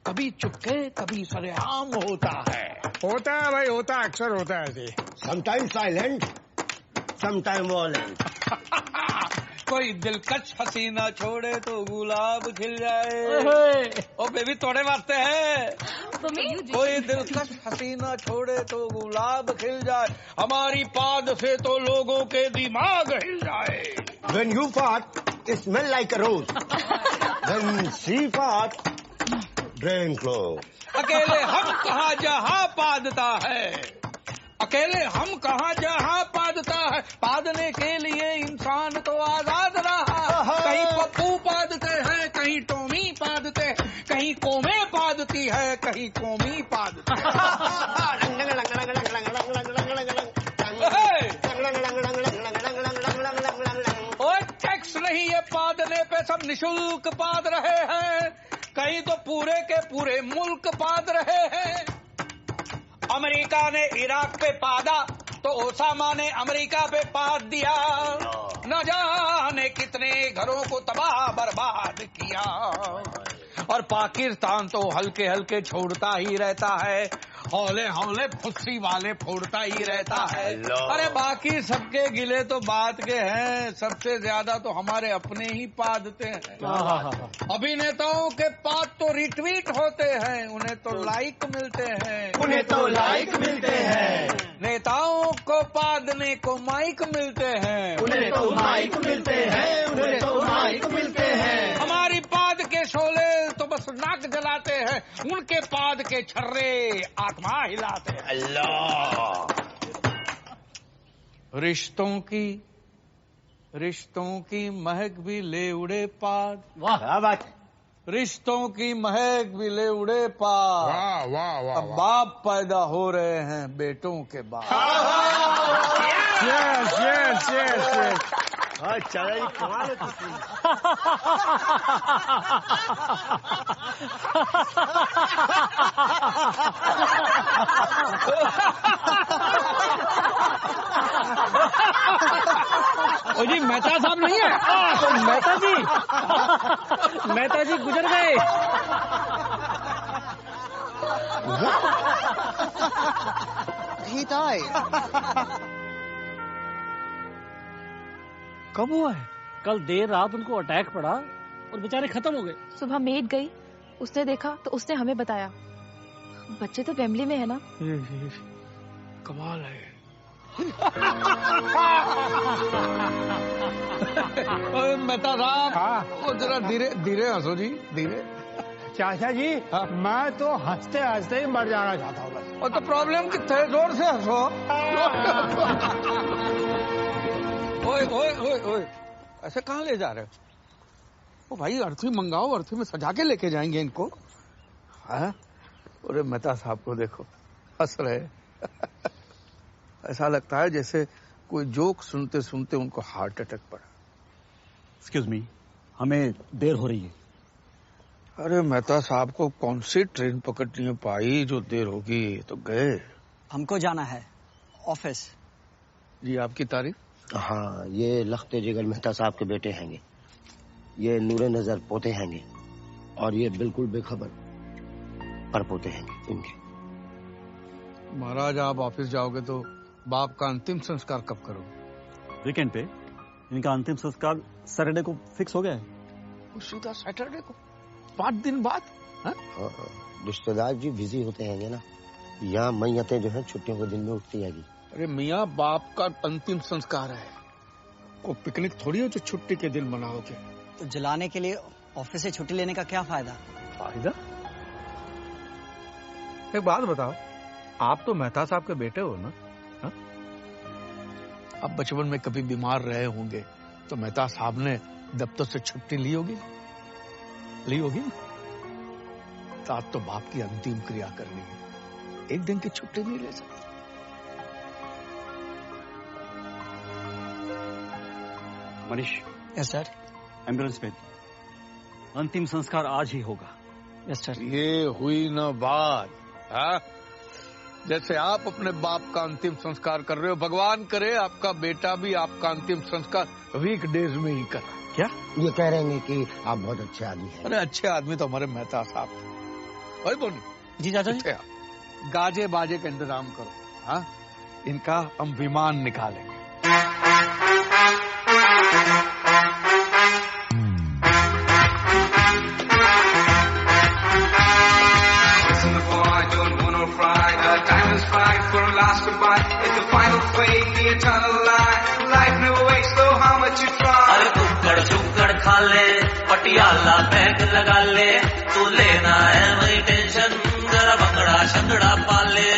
कभी चुपके कभी सरेआम होता है। होता है भाई, होता है, अक्सर होता है ऐसे। Sometime silent, sometime violent. कोई दिलकश हसीना छोड़े तो गुलाब खिल जाए। ओ बेबी तोड़े वास्ते है। कोई दिलकश हसीना छोड़े तो गुलाब खिल जाए। हमारी पाद से तो लोगों के दिमाग हिल जाए। When you fart, it smell like a rose. When she fart, drain close. अकेले हम कहाँ जहाँ पादता है, अकेले हम कहाँ जहाँ पादता है। पादने के लिए इंसान तो आजाद रहा। कहीं पप्पू पादते हैं, कहीं टोमी पादते हैं, कहीं कोमे पादती है, कहीं कोमी पादती टैक्स नहीं है पादने पे, सब निशुल्क पाद रहे हैं। कहीं तो पूरे के पूरे मुल्क पाद रहे हैं। अमेरिका ने इराक पे पादा तो ओसामा ने अमेरिका पे पाद दिया। न जाने कितने घरों को तबाह बर्बाद किया। और पाकिस्तान तो हल्के हल्के छोड़ता ही रहता है, हौले हौले फुस्सी वाले फोड़ता ही रहता है। अरे बाकी सबके गिले तो बात के हैं, सबसे ज्यादा तो हमारे अपने ही पादते हैं। अभिनेताओं के पाद तो रिट्वीट होते हैं, उन्हें तो लाइक मिलते हैं, उन्हें तो लाइक मिलते हैं। नेताओं को पादने को माइक मिलते हैं, उन्हें तो माइक मिलते हैं, उन्हें तो माइक मिलते हैं। हमारी पाद के शोले तो बस नाक जलाते हैं, उनके पाद के छर्रे आत्मा हिलाते हैं। अल्लाह। रिश्तों की महक भी ले उड़े पाद। वाह क्या बात। रिश्तों की महक भी ले उड़े पाद। वाह वाह वाह। अब बाप पैदा हो रहे हैं बेटों के बाद। Yes yes yes yes. चलो कमाल है। ओ जी मेहता साहब नहीं है? मेहता जी गुजर गए। He died. कब हुआ है? कल देर रात उनको अटैक पड़ा और बेचारे खत्म हो गए। सुबह मेड गई, उसने देखा तो उसने हमें बताया। बच्चे तो फैमिली में है ना। कमाल है। मेहता साहब, वो जरा धीरे धीरे हंसो जी, धीरे। चाचा जी, मैं तो हंसते हंसते ही मर जाना चाहता हूँ बस। और तो प्रॉब्लम कितने है, जोर से हंसो। ओए ओए ओए ओए, ऐसे कहाँ ले जा रहे हो? ओ भाई, अर्थी मंगाओ, अर्थी में सजा के लेके जाएंगे इनको। हाँ? अरे मेहता साहब को देखो, हंस रहे। ऐसा लगता है जैसे कोई जोक सुनते सुनते उनको हार्ट अटैक पड़ा। एक्सक्यूज मी, हमें देर हो रही है। अरे मेहता साहब को कौन सी ट्रेन पकड़नी है पाई जो देर होगी, तो गए। हमको जाना है ऑफिस। जी, आपकी तारीफ? हाँ, ये लखते जिगर मेहता साहब के बेटे हैंगे, ये नूरे नजर पोते हैंगे, और ये बिल्कुल बेखबर पर पोते हैंगे इनके। महाराज, आप ऑफिस जाओगे तो बाप का अंतिम संस्कार कब करोगे? वीकेंड पे। इनका अंतिम संस्कार सैटरडे को फिक्स हो गया है। सीधा सैटरडे को, 5 दिन बाद? रिश्तेदार जी बिजी होते हैं ना, यहाँ मैयतें जो है छुट्टियों के दिन में उठती हैगी। अरे मियाँ, बाप का अंतिम संस्कार है, को पिकनिक थोड़ी हो जो छुट्टी के दिन मनाओगे। तो जलाने के लिए ऑफिस से छुट्टी लेने का क्या फायदा? फायदा? एक बात बताओ, आप तो मेहता साहब के बेटे हो ना? हा? आप बचपन में कभी बीमार रहे होंगे तो मेहता साहब ने दफ्तर से छुट्टी ली होगी ना? तो आज तो बाप की अंतिम क्रिया करनी है, एक दिन की छुट्टी नहीं ले सकते। मनीष। Yes sir. एम्बुलेंस पे अंतिम संस्कार आज ही होगा। Yes sir. ये हुई ना बात। हाँ? जैसे आप अपने बाप का अंतिम संस्कार कर रहे हो, भगवान करे आपका बेटा भी आपका अंतिम संस्कार वीकडेज में ही कर। क्या ये कह रहे हैं कि आप बहुत अच्छे आदमी हैं? अरे अच्छे आदमी तो हमारे मेहता साहब। अरे बोनी जी चाचा जी, गाजे बाजे का इंतजाम करो। हाँ, इनका हम विमान निकालेंगे। अरे कुक्कड़ चुक्कड़ खा ले, पटियाला बैग लगा ले, तू लेना है वही टेंशन, जरा भंगड़ा शंगड़ा पाले।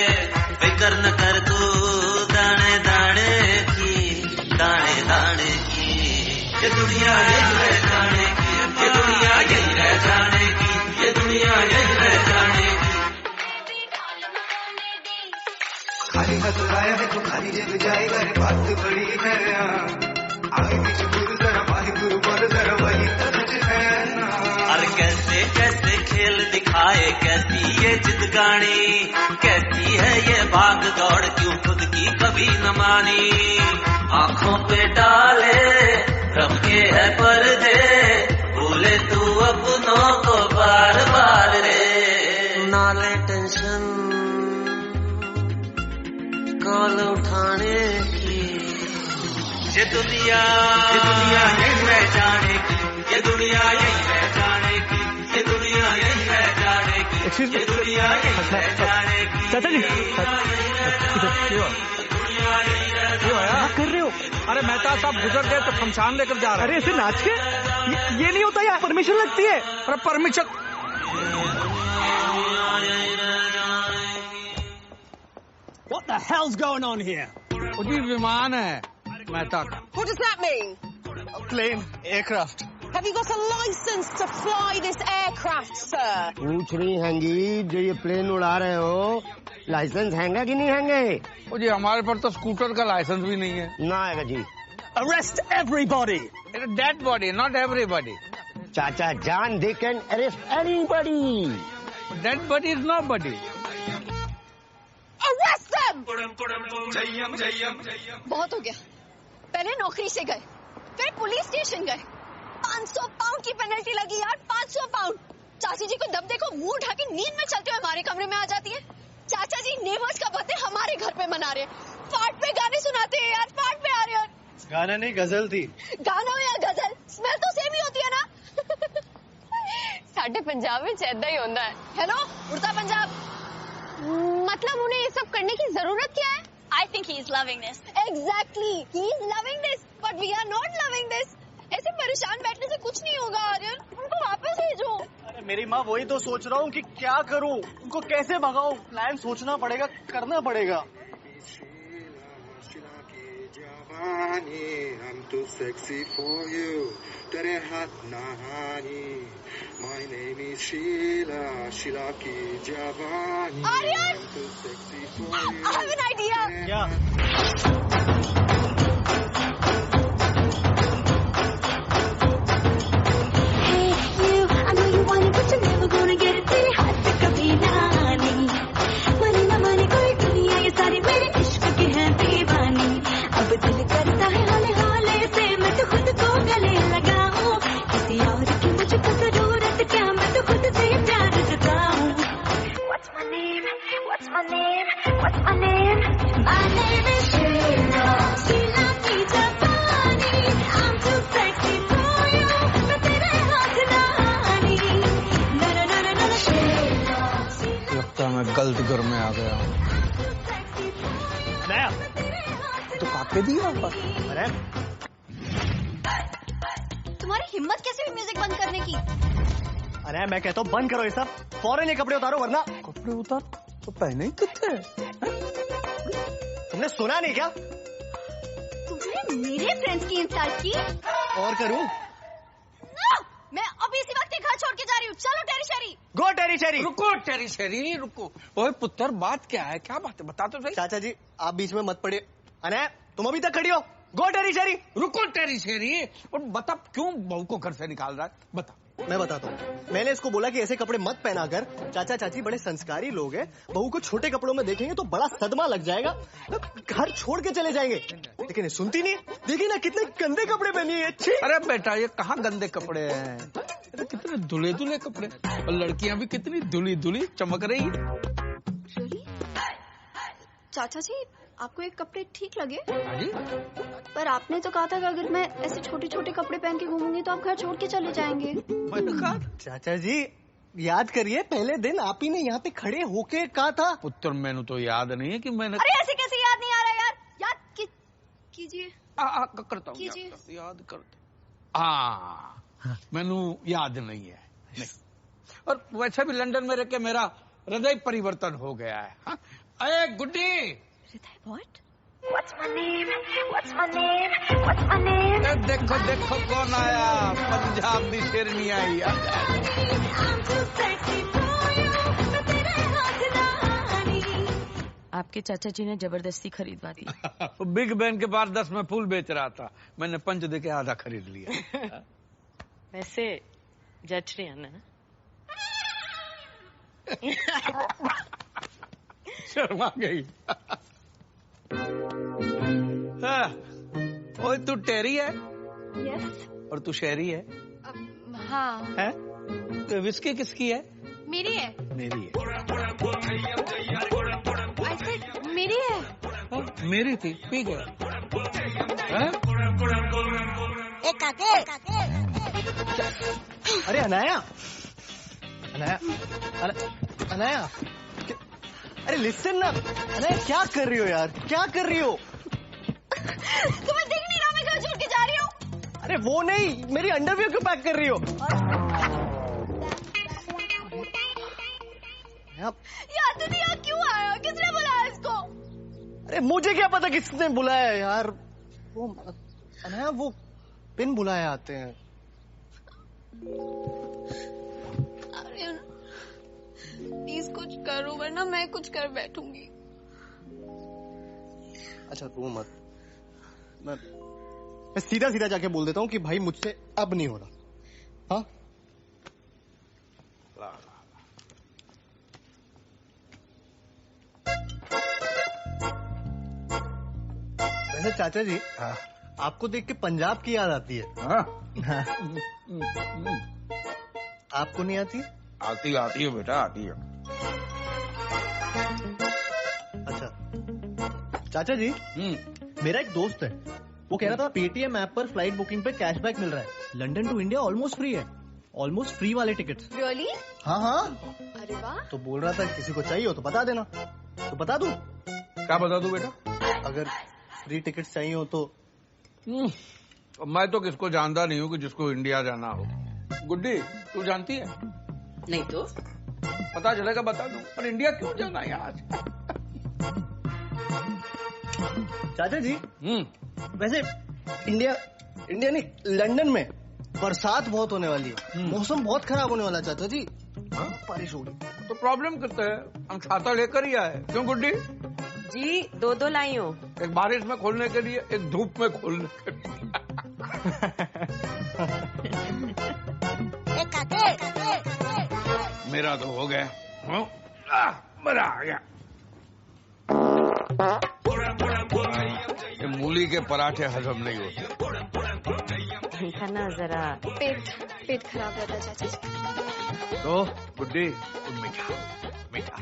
फिक्र न कर तू दाने दाने की, दाने दाने की। ये दुनिया यही रह जाने की, ये दुनिया यही रह जाने की, ये दुनिया यही रह जाने की। खाली हाथ लाया है तो खाली जग जाएगा, रे बात बड़ी है। आगे पीछे गुरु जरा बाही गुरु बोल जरा, वही तरज है ना। अरे कैसे कैसे खेल दिखाए, कैसी ये जिदगानी, कैसी है ये भाग दौड़, क्यों खुद की कभी न मानी। आंखों पे डाले रब के है पर्दे, भूले तू अपनों को बार बार रे। नाले टेंशन कॉल उठाने की, ये दुनिया यही रह जाने की, ये दुनिया यही रह जाने की, ये दुनिया यही रह जाने की, ये दुनिया यही रह जाने की। चाचा जी, क्या कर रहे हो? अरे मेहता साहब गुजर गए तो शमशान लेकर जा रहे हैं। अरे ऐसे नाच के ये नहीं होता यार, परमिशन लगती है। अरे permission? What the hell's going on here? जी विमान है मेहता का। What does that mean? Plane, aircraft. Have you got a license to fly this aircraft, sir? पूछ रही हैंगी, जो ये प्लेन उड़ा रहे हो, लाइसेंस हैंगा कि नहीं हैंगे? ओ जी, हमारे पर तो स्कूटर का लाइसेंस भी नहीं है। ना आएगा जी। Arrest everybody. Dead body, not everybody. चाचा जान, they can arrest anybody. Dead body is nobody. Arrest them! Jayam Jayam बहुत हो गया। पहले नौकरी से गए, फिर पुलिस स्टेशन गए, 500 पाउंड की पेनल्टी लगी यार, 500 पाउंड। चाची जी को दब देखो, मुंह उठा के नींद में चलते हुए हमारे कमरे में आ जाती है। चाचा जी नेबर्स का बर्थडे हमारे घर पे मना रहे, फाट पे गाने सुनाते हैं यार, फाट पे आ रहे हैं। गाना नहीं, गजल थी। गाना हो या गजल, स्मेल तो सेम ही होती है ना। साडे पंजाब में ऐदा ही होंदा है। हेलो, उड़ता पंजाब। मतलब उन्हें ये सब करने की जरूरत क्या है? I think he is loving this. Exactly, he is loving this, but we are not loving this. ऐसे परेशान बैठने से कुछ नहीं होगा आर्यन, उनको वापस भेजो। अरे मेरी माँ, वही तो सोच रहा हूँ कि क्या करूँ, उनको कैसे भगाऊं। प्लान सोचना पड़ेगा, करना पड़ेगा। I'm too sexy for you. तेरे हाथ नहानी. My name is Sheila. Sheila की जवानी. Aryan! I'm too sexy for you. I have an idea. क्या? Hey you, I know you want it, but you're never gonna get it. तेरे हाथ से कभी ना आनी. माने ना माने कोई दुनिया ये सारी मेरे इश्क की है दीवानी. अब दिल करता है हाले हाले से मैं तो खुद को गले लगाऊं. किसी और की मुझको जरूरत क्या, मैं तो खुद से प्यार जताऊं. What's my name? What's my name? What's my name? My name is Sheila. Sheila की जवानी. I'm too sexy for you. मैं तेरे हाथ नहानी. ना ना ना ना ना Sheila. लगता है मैं गलत घर में आ गया हूँ। नया तो काके दिया पर। अरे तुम्हारी हिम्मत कैसे हुई म्यूजिक बंद करने की? अरे मैं कहता हूँ बंद करो ये सब, फौरन ये कपड़े उतारो वरना। कपड़े उतार तो पहने ही कितने। तुमने सुना नहीं क्या? तुमने मेरे फ्रेंड्स की इंसल्ट की? और करूँ? मैं अभी इसी वक्त घर छोड़ के जा रही हूँ। चलो टेरी शेरी। गो टेरी शेरी। रुको टेरी शेरी रुको। ओए पुत्र, बात क्या है? क्या बात है, बता तो सही। चाचा जी आप बीच में मत पड़िए। अने तुम अभी तक खड़ी हो। गो टेरी शेरी। रुको टेरी शेरी, और बता क्यों बहू को घर से निकाल रहा है, बता। मैं बताता हूँ। मैंने इसको बोला कि ऐसे कपड़े मत पहना कर, चाचा चाची बड़े संस्कारी लोग हैं, बहू को छोटे कपड़ों में देखेंगे तो बड़ा सदमा लग जाएगा, घर छोड़ के चले जाएंगे। लेकिन सुनती नहीं। देखिए ना कितने गंदे कपड़े पहनी है। अरे बेटा ये कहाँ गंदे कपड़े हैं, अरे कितने धुले धुले कपड़े, और लड़कियां भी कितनी धुली धुली चमक रही है। चाचा जी आपको ये कपड़े ठीक लगे? अरे पर आपने तो कहा था कि अगर मैं ऐसे छोटे छोटे कपड़े पहन के घूमूंगी तो आप घर छोड़ के चले जाएंगे। चाचा जी याद करिए, पहले दिन आप ही ने यहाँ पे खड़े होके कहा था। पुत्र मैंने तो याद नहीं है कि मैंने। अरे ऐसे कैसे याद नहीं आ रहा यार, याद कीजिए। करता हूँ याद करते। हाँ मैनू याद नहीं है, नहीं। और वैसे भी लंदन में रह के मेरा हृदय परिवर्तन हो गया है। हाँ? अरे गुड्डी। What? What's my name? What's my name? What's my name? देखो देखो कौन आया, पंजाब की शेरनी आई। आपके चाचा जी ने जबरदस्ती खरीदवा दी। बिग बैन के पास 10 में फूल बेच रहा था, मैंने 5 दे के आधा खरीद लिया। वैसे जच रही है ना? शर्मा गई। ओए तू टेरी है? यस। और तू शहरी है? हाँ। है? तो विस्की किसकी है? मेरी है। मेरी है। मेरी है। मेरी थी, पी गया। अरे अनाया, अनाया, अनाया, अरे लिसन ना, अनाया क्या कर रही हो यार, क्या कर रही हो? तुम्हें दिख नहीं रहा मैं घर छोड़ के जा रही हूँ? अरे वो नहीं, मेरी अंडरवियर क्यों पैक कर रही हो? यार दीदी यहाँ क्यों आया, किसने बुलाया इसको? अरे मुझे क्या पता किसने बुलाया यार, वो अनाया वो पिन बुलाए आते हैं। प्लीज कुछ करो वरना मैं कुछ कर बैठूंगी। अच्छा रो मत, मैं सीधा सीधा जाके बोल देता हूँ कि भाई मुझसे अब नहीं हो रहा। हाँ वैसे चाचा जी, हाँ? आपको देख के पंजाब की याद आती है। हाँ? आपको नहीं आती? आती आती है बेटा, आती है। अच्छा चाचा जी, मेरा एक दोस्त है, वो कह रहा था पेटीएम ऐप पर फ्लाइट बुकिंग पे कैशबैक मिल रहा है, London to India almost free है, ऑलमोस्ट फ्री वाले टिकट्स। रियली? हाँ हाँ। अरे वाह। तो बोल रहा था किसी को चाहिए हो तो बता देना, तो बता दूं। क्या बता दूं बेटा? अगर फ्री टिकट चाहिए हो तो। मैं तो किसको जानता नहीं हूँ कि जिसको इंडिया जाना हो। गुड्डी तू जानती है? नहीं तो पता चलेगा बता दूं। पर इंडिया क्यों जाना है आज? चाचा जी वैसे इंडिया नहीं, लंदन में बरसात बहुत होने वाली है, मौसम बहुत खराब होने वाला है चाचा जी। बारिश होगी तो प्रॉब्लम कितना है, हम छाता लेकर ही आए। क्यों गुड्डी जी? दो लाई हो, एक बारिश में खोलने के लिए, एक धूप में खोलने के लिए। मेरा तो हो गया, मजा आ गया। ये मूली के पराठे हजम नहीं होते। इनका ना जरा पेट खराब रहता है चाचा जी। तो गुड्डी मीठा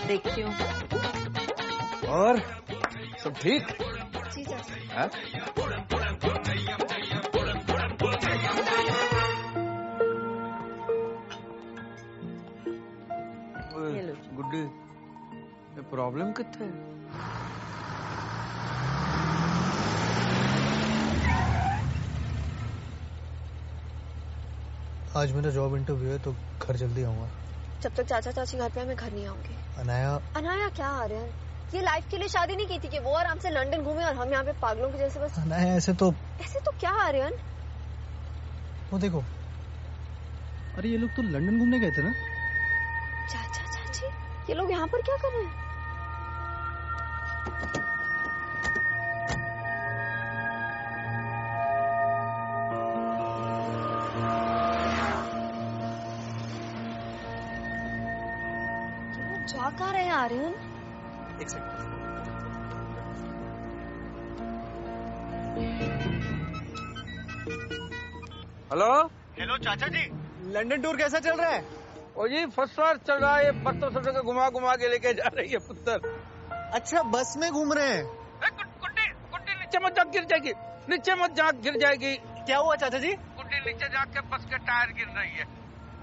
देखती हूँ। और सब ठीक? जी चाचा। हाँ? गुड्डी ये प्रॉब्लम कितना है? आज मेरा जॉब इंटरव्यू है तो घर जल्दी आऊंगा। जब तक चाचा चाची घर पे है मैं घर नहीं आऊंगी। अनाया क्या आर्यन, ये लाइफ के लिए शादी नहीं की थी कि वो आराम से लंदन घूमे और हम यहाँ पे पागलों के जैसे बस। अनाया ऐसे तो क्या आर्यन? वो देखो, अरे ये लोग तो लंदन घूमने गए थे ना। चाचा चाची ये लोग यहाँ पर क्या कर रहे हैं? जा कहाँ रहे हैं आर्यन? एक सेकंड। हेलो चाचा जी, लंदन टूर कैसा चल रहा है? ओ जी फर्स्ट क्लास चल रहा है। बस तो घुमा के लेके जा रही है पुत्र। अच्छा बस में घूम रहे हैं? गुड्डी नीचे मत जा, गिर जाएगी। नीचे मत जा, गिर जाएगी। क्या हुआ चाचा जी? गुड्डी नीचे जाके बस के टायर गिर रही है।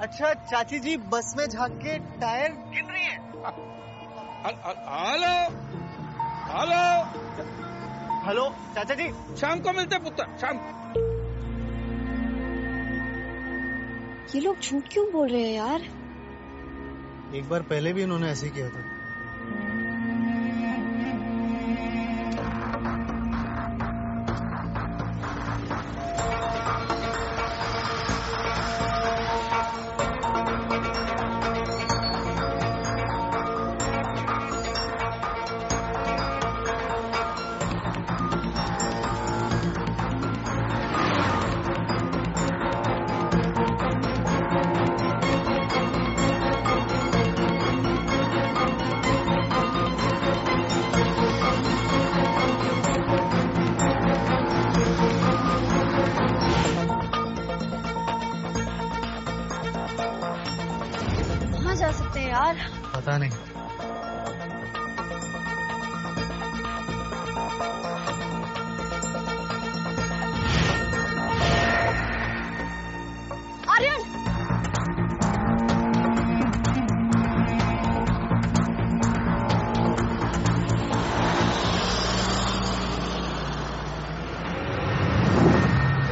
अच्छा चाची जी बस में झाँक के टायर गिर रही है। हेलो चाचा जी, शाम को मिलते पुत्र, शाम। ये लोग झूठ क्यों बोल रहे हैं यार? एक बार पहले भी इन्होंने ऐसे ही किया था। जा सकते हैं यार? पता नहीं। Aryan!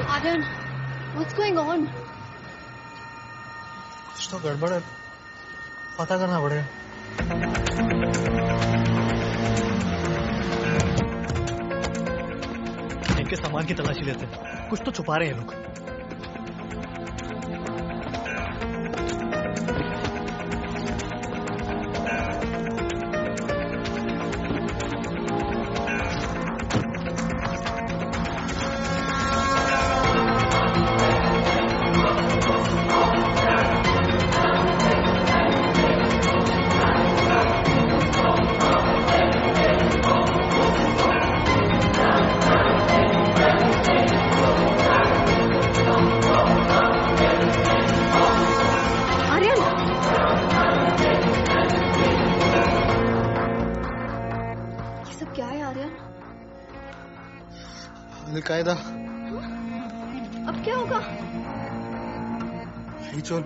Aryan, what's going on? कुछ तो गड़बड़ है, पता करना पड़ेगा। इनके सामान की तलाशी लेते हैं, कुछ तो छुपा रहे हैं लोग। अलकायदा। अब क्या होगा? यही जो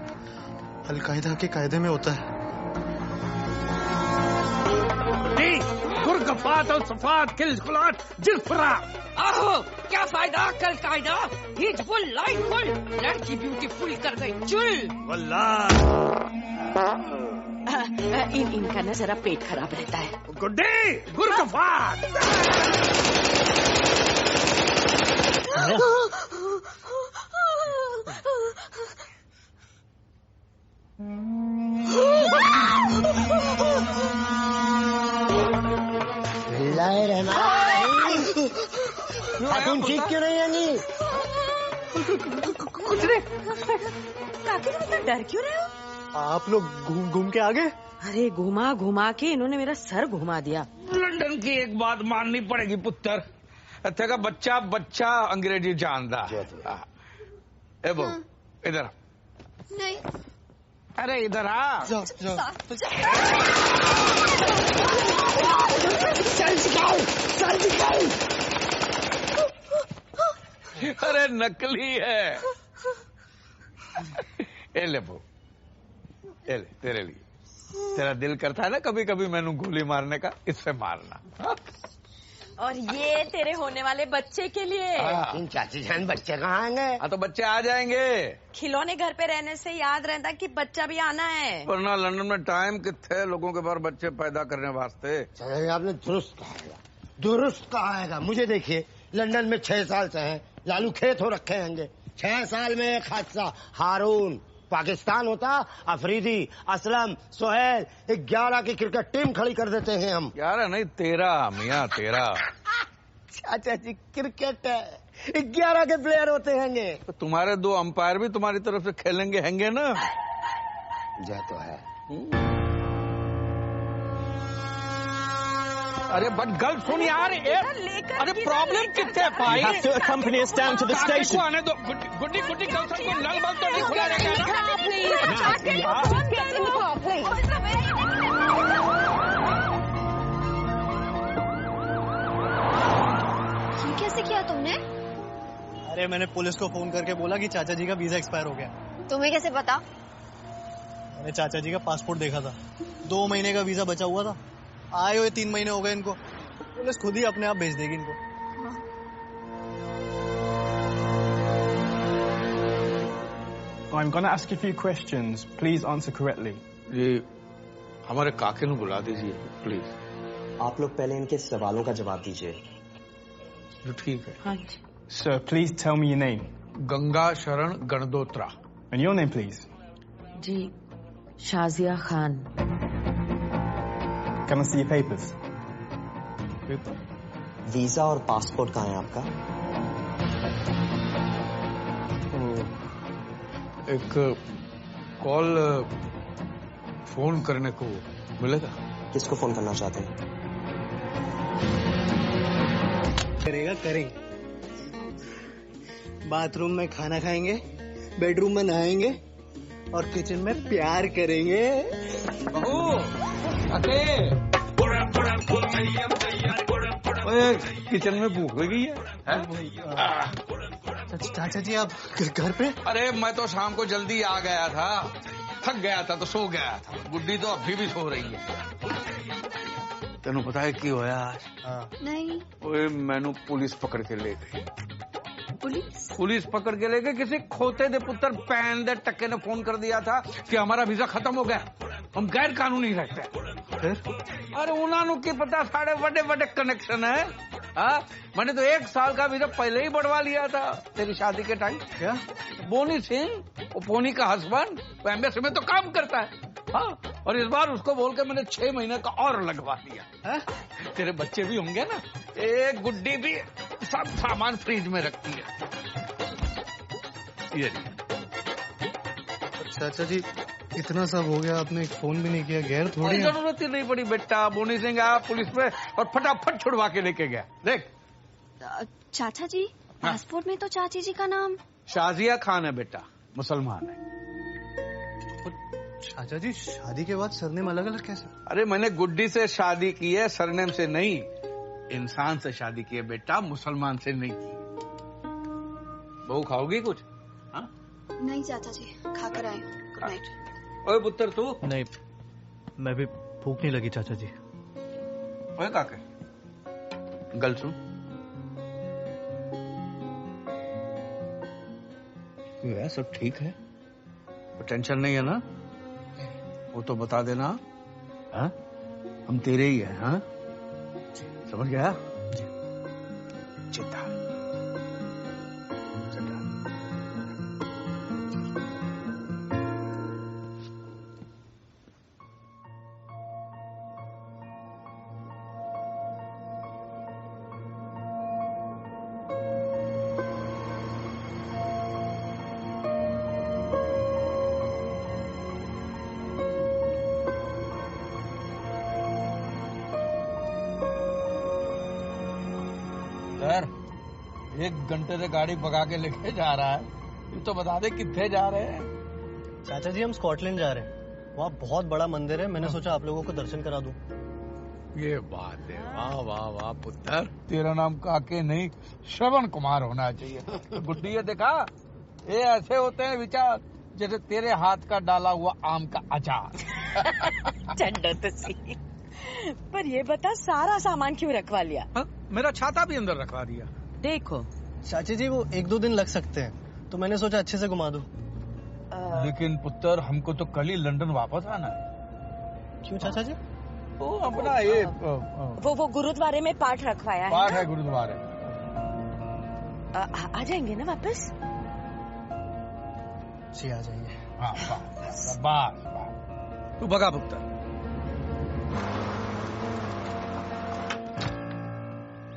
अलकायदा के कायदे में होता है। गुड्डी गुरगफात और सफात खिलखिलाट जिस्फरा। आहो क्या फायदा कल कायदा, हिजफुल लाइफुल, लड़की ब्यूटीफुल कर गई चुल। इनका ना जरा पेट खराब रहता है। गुड्डी गुरगफात। तुम ठीक क्यों नहीं आएंगी? कुछ नहीं। काकी तुम इतना डर क्यों रहे हो? आप लोग घूम के आ गए? अरे घुमा घुमा के इन्होंने मेरा सर घुमा दिया। लंदन की एक बात माननी पड़ेगी पुत्र, तेरा बच्चा बच्चा अंग्रेजी जानता है। ए बो इधर नहीं। अरे इधर आ। जाओ। अरे नकली है। ए ले बो, ए ले तेरे लिए। तेरा दिल करता है ना कभी कभी मैंने गोली मारने का, इससे मारना। और ये तेरे होने वाले बच्चे के लिए। इन चाची जान बच्चे कहाँ आएंगे? हाँ तो बच्चे आ जाएंगे। खिलौने घर पे रहने से याद रहता कि बच्चा भी आना है। वरना लंदन में टाइम कितने लोगों के पास बच्चे पैदा करने वास्ते। आपने दुरुस्त कहा है। मुझे देखिए, लंदन में 6 साल से हैं, लालू खेत हो रखे होंगे। 6 साल में एक हादसा। हारून पाकिस्तान होता, अफरीदी, असलम, सोहेल, 11 की क्रिकेट टीम खड़ी कर देते हैं हम। 11 नहीं 13 मियाँ 13। चाचा जी क्रिकेट है, 11 के प्लेयर होते हैंगे। तो तुम्हारे 2 अंपायर भी तुम्हारी तरफ से खेलेंगे हैंगे ना। जय तो है। अरे बट गल सुन यार, अरे प्रॉब्लम कितने पाई। You have to accompany us down to the station. आने दो। गुड्डी गुड्डी कल तक को नल बल्ब तो नहीं खुला ये कैसे किया तुमने? अरे मैंने पुलिस को फोन करके बोला कि चाचा जी का वीजा एक्सपायर हो गया। तुम्हें कैसे पता? मैंने चाचा जी का पासपोर्ट देखा था, 2 महीने का वीजा बचा हुआ था। आए हुए 3 महीने हो गए इनको, पुलिस खुद ही अपने आप भेज देगी इनको। I'm going to ask you a few questions. Please answer correctly. ये हमारे काके को बुला दीजिए प्लीज। आप लोग पहले इनके सवालों का जवाब दीजिए। ठीक है। हाँ जी। Sir, please tell me your name. Ganga Sharan Gandotra. And your name, please. जी Shazia Khan. Can I see your papers? Visa और पासपोर्ट कहाँ है आपका? एक कॉल फोन करने को मिलेगा। किसको फोन करना चाहते हैं? करेंगे। बाथरूम में खाना खाएंगे, बेडरूम में नहाएंगे और किचन में प्यार करेंगे। किचन में भूख लगी है? चाचा जी आप घर पे? अरे मैं तो शाम को जल्दी आ गया था, थक गया था तो सो गया था। गुड्डी तो अभी भी सो रही है। तेनू पता है क्यों होया आज? नहीं। ओए मैनू पुलिस पकड़ के ले गई। पुलिस पकड़ के ले गए। किसी खोते दे पुत्र पैन दे टक्के ने फोन कर दिया था कि हमारा वीजा खत्म हो गया, हम गैर कानूनी रहते हैं। अरे उन्होंने की पता, साढ़े बड़े बड़े कनेक्शन है। मैंने तो 1 साल का वीजा पहले ही बढ़वा लिया था तेरी शादी के टाइम। क्या? बोनी सिंह, वो पोनी का हस्बैंड, वो एम्बेसी में तो काम करता है। हाँ, और इस बार उसको बोल के मैंने 6 महीने का और लगवा दिया। तेरे बच्चे भी होंगे ना, एक गुड्डी भी सब सामान फ्रिज में रखती है। ये चाचा जी इतना सब हो गया, आपने एक फोन भी नहीं किया। गैर थोड़ी जरूरत ही नहीं पड़ी बेटा। बोनी सिंह आया पुलिस में और फटाफट छुड़वा के लेके गया। देख चाचा जी, पासपोर्ट में तो चाची जी का नाम शाजिया खान है बेटा, मुसलमान है। चाचा जी शादी के बाद सरनेम अलग अलग कैसे? अरे मैंने गुड्डी से शादी की है, सरनेम से नहीं। इंसान से शादी की है बेटा, मुसलमान से नहीं की। बहू खाओगी कुछ? हाँ? नहीं चाचा जी, खाकर आए हूँ। Good night. ओए पुत्र तू? नहीं, मैं भी भूख नहीं लगी चाचा जी। ओए काके, गल सुन। क्यों है, सब ठीक है? तो टेंशन नहीं है ना? वो तो बता देना। हाँ, हम तेरे ही हैं। हाँ, समझ गया? चिंता सर, 1 घंटे से गाड़ी भगा के लेके जा रहा है। ये तो बता दे कितने जा रहे हैं? चाचा जी हम स्कॉटलैंड जा रहे हैं। वहाँ बहुत बड़ा मंदिर है, मैंने सोचा आप लोगों को दर्शन करा दूं। ये बात है, वाह वाह वाह पुत्र। तेरा नाम काके नहीं श्रवण कुमार होना चाहिए। गुड्डी ये देखा, ये ऐसे होते हैं विचार जैसे तेरे हाथ का डाला हुआ आम का अचार। चंडो तो सी। पर ये बता, सारा सामान क्यों रखवा लिया? हा? मेरा छाता भी अंदर रखवा दिया। देखो चाची जी, वो 1-2 दिन लग सकते हैं, तो मैंने सोचा अच्छे से घुमा दूं। लेकिन पुत्र, हमको तो कल ही लंदन वापस आना है। क्यों चाचा जी? वो अपना ये वो गुरुद्वारे में पाठ रखवाया है। पाठ है गुरुद्वारे। आ जाएंगे ना वापस? जी आ जाएंगे। हाँ, बस तू भगा पुत्र।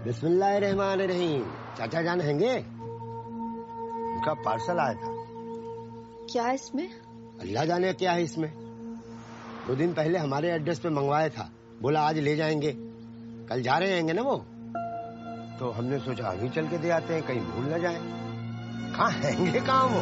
बिस्मिल्लाहिर्रहमानिर्रहीम। चाचा जान हैंगे? उनका पार्सल आया था। क्या इसमें? अल्लाह जाने क्या है इसमें। 2 दिन पहले हमारे एड्रेस पे मंगवाया था, बोला आज ले जाएंगे। कल जा रहे हैंगे ना वो, तो हमने सोचा अभी चल के दे आते हैं, कहीं भूल न जाए। कहाँ हैंगे, कहाँ वो?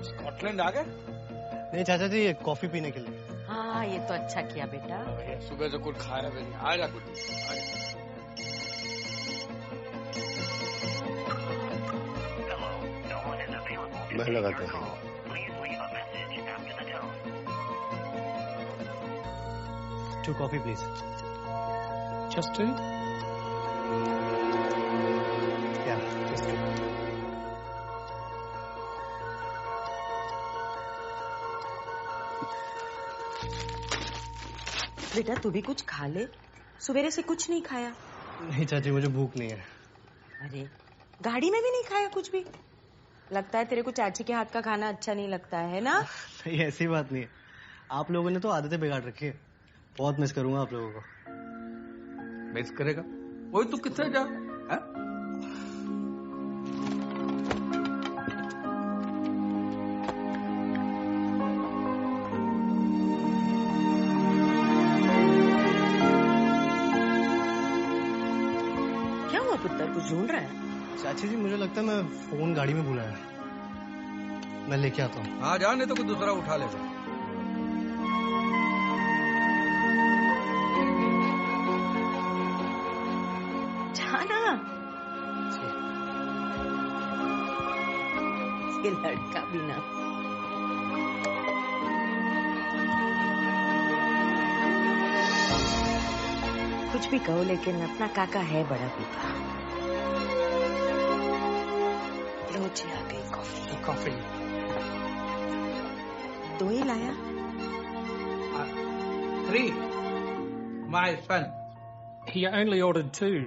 स्कॉटलैंड आ गए? नहीं चाचा जी, ये कॉफी पीने के लिए। हाँ, ये तो अच्छा किया बेटा। सुबह से कुछ खाया भी नहीं। आ जा कुछ। मैं लगाता हूँ। Two coffee, please. Just 2? Yeah, just 2. बेटा तू भी कुछ खा ले, सवेरे से कुछ नहीं खाया। नहीं चाची, मुझे भूख नहीं है। अरे गाड़ी में भी नहीं खाया कुछ भी? लगता है तेरे को चाची के हाथ का खाना अच्छा नहीं लगता है ना? नहीं, ऐसी बात नहीं है। आप लोगों ने तो आदतें बिगाड़ रखी है। बहुत मिस करूंगा आप लोगों को। मिस करेगा? वही तू किससे जा? पुत्र कुछ ढूंढ रहा है? चाची जी, मुझे लगता है मैं फोन गाड़ी में भूला है। मैं लेके आता हूँ। हाँ जा, नहीं तो कोई दूसरा उठा लेगा। जाना। ये लड़का भी ना। कुछ भी कहो, लेकिन अपना काका है बड़ा पीपा। रोज आ गई कॉफी। दो ही लाया? 3, my son. He only ordered 2.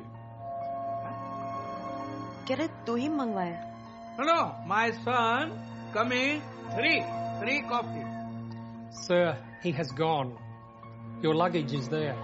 कह रहे 2 ही मंगवाया? No, my son, come in. 3 coffee. Sir, he has gone. Your luggage is there.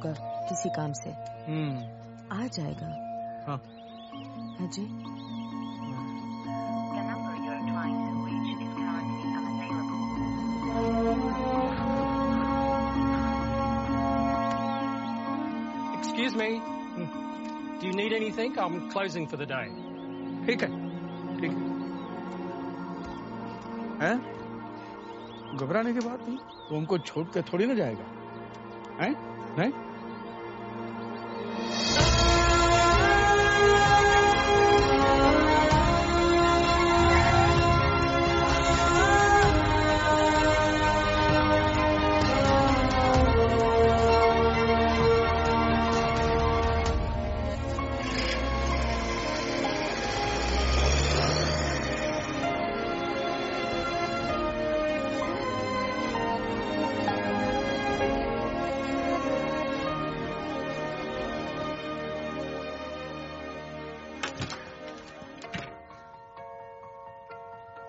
होगा किसी काम से। आ जाएगा। हाँ जी। Excuse me. Do you need anything? I'm closing for the day. ठीक है, ठीक है। घबराने की बात नहीं, तो हमको छोड़ के थोड़ी ना जाएगा, हैं? नहीं?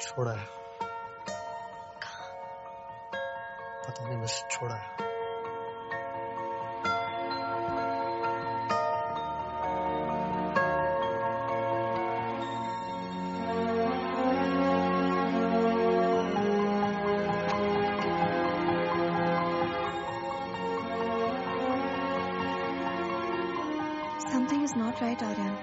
छोड़ा है, पता नहीं, बस छोड़ा है। Something is not right, Aryan.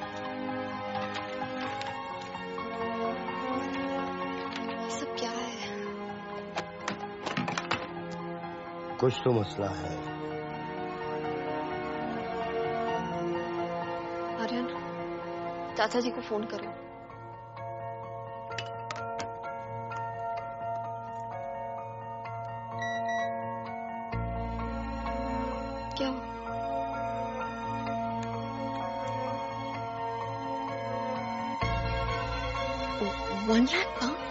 सब क्या है? कुछ तो मसला है। आर्यन, चाचा जी को फोन करो। क्या हुआ? £1 लाख?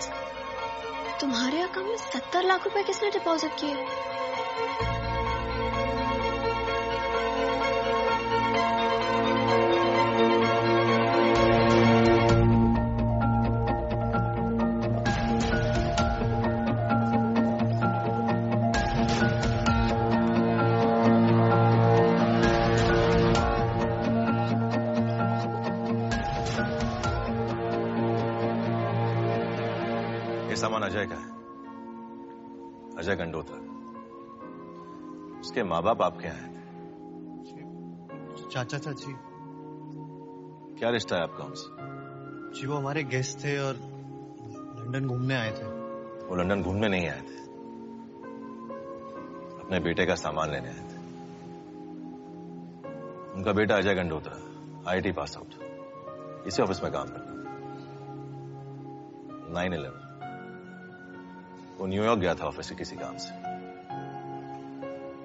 तुम्हारे अकाउंट में 70 लाख रुपए किसने डिपॉजिट किए? सामान अजय का है, अजय गंडोत्रा। उसके माँ बाप आपके यहाँ हैं। चाचा चाची। क्या रिश्ता है आपका उनसे? जी वो हमारे गेस्ट थे और लंदन घूमने आए थे। वो लंदन घूमने नहीं आए थे, अपने बेटे का सामान लेने आए थे। उनका बेटा Ajay Gandotra IIT pass out, इसी ऑफिस में काम करता था। 9/11 वो न्यूयॉर्क गया था ऑफिस से किसी काम से,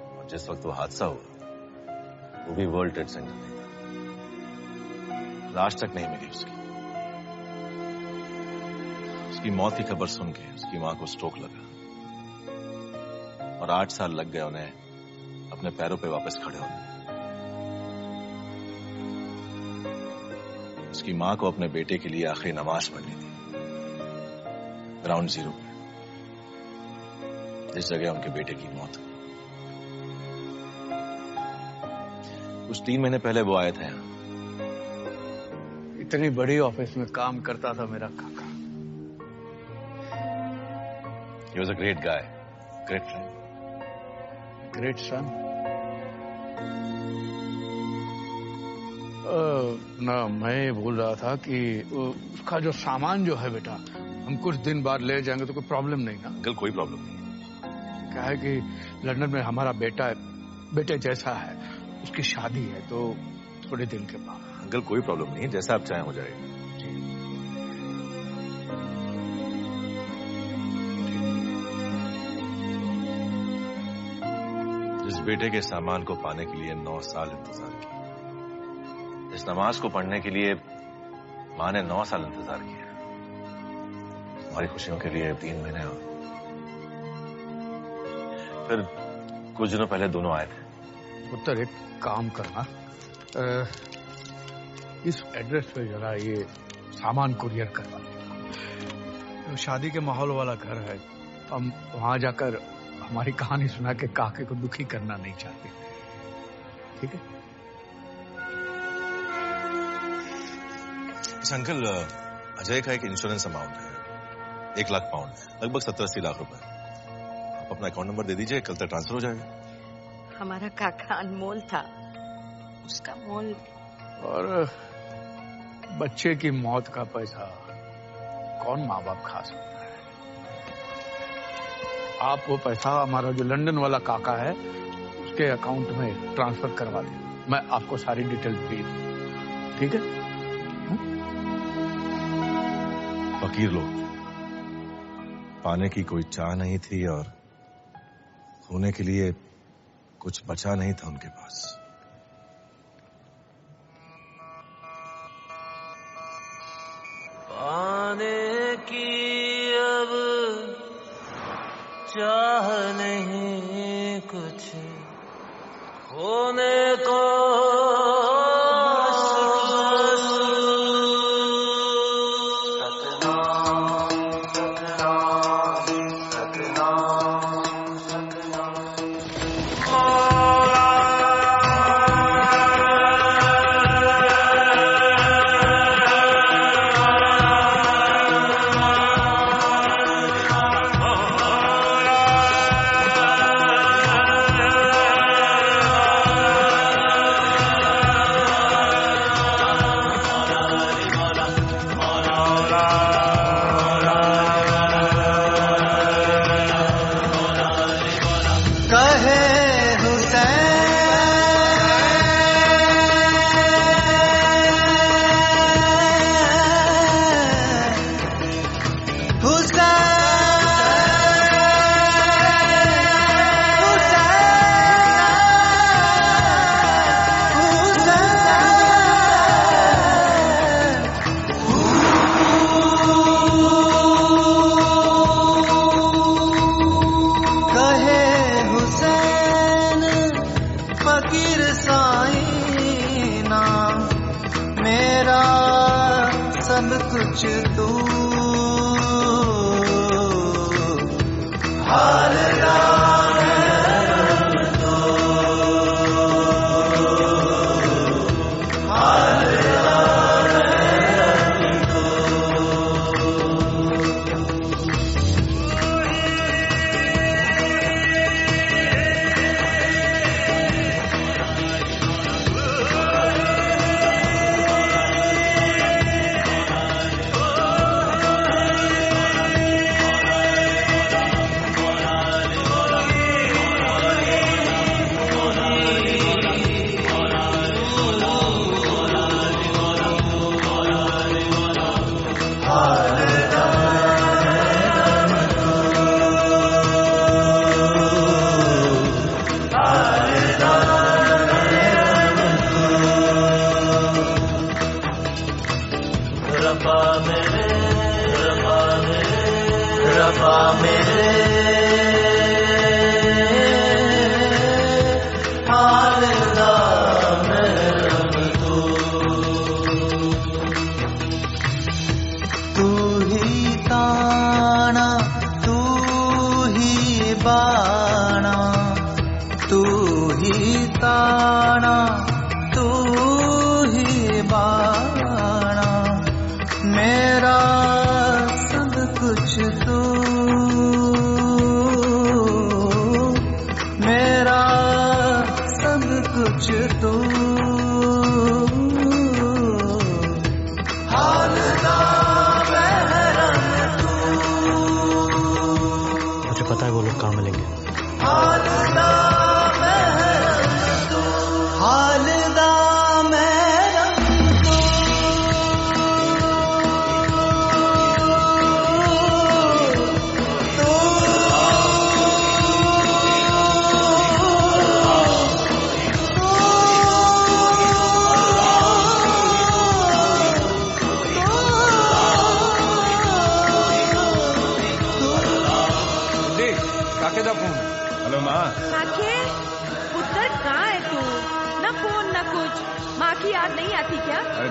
और जिस वक्त वो हादसा हुआ वो भी वर्ल्ड ट्रेड सेंटर में था। लाश तक नहीं मिली उसकी। उसकी मौत की खबर सुन के उसकी मां को स्ट्रोक लगा और 8 साल लग गए उन्हें अपने पैरों पे वापस खड़े होने। उसकी मां को अपने बेटे के लिए आखिरी नमाज पढ़नी थी ग्राउंड जीरो पे, जिस जगह उनके बेटे की मौत हुई। कुछ 3 महीने पहले वो आए थे यहाँ। इतनी बड़ी ऑफिस में काम करता था मेरा काका। He was a great guy, great friend, great son. ना मैं बोल रहा था कि उसका जो सामान जो है बेटा, हम कुछ दिन बाद ले जाएंगे तो कोई प्रॉब्लम नहीं ना? अंकल कोई प्रॉब्लम नहीं। क्या है कि लंदन में हमारा बेटे जैसा है, उसकी शादी है, तो थोड़े दिन के बाद। अंकल कोई प्रॉब्लम नहीं है, जैसा आप चाहें हो जाएगा। जिस बेटे के सामान को पाने के लिए 9 साल इंतजार किया, इस नमाज को पढ़ने के लिए मां ने 9 साल इंतजार किया, हमारी खुशियों के लिए 3 महीने और फिर कुछ दिनों पहले दोनों आए थे। उत्तर एक काम करना, इस एड्रेस पे जरा ये सामान कुरियर करवा। तो शादी के माहौल वाला घर है, हम वहां जाकर हमारी कहानी सुना के काके को दुखी करना नहीं चाहते। ठीक है? अंकल, अजय का एक इंश्योरेंस अमाउंट है 1 लाख पाउंड, लगभग 70-80 लाख रुपए। आप अपना अकाउंट नंबर दे दीजिए, कल तक ट्रांसफर हो जाएगा। हमारा काका अनमोल था, उसका मोल। और बच्चे की मौत का पैसा कौन माँ बाप खा सकता है? आप वो पैसा हमारा जो लंदन वाला काका है उसके अकाउंट में ट्रांसफर करवा दें, मैं आपको सारी डिटेल भेज दूं, ठीक है? फकीर लोग, पाने की कोई चाह नहीं थी और होने के लिए कुछ बचा नहीं था उनके पास। पाने की अब चाह नहीं कुछ, होने को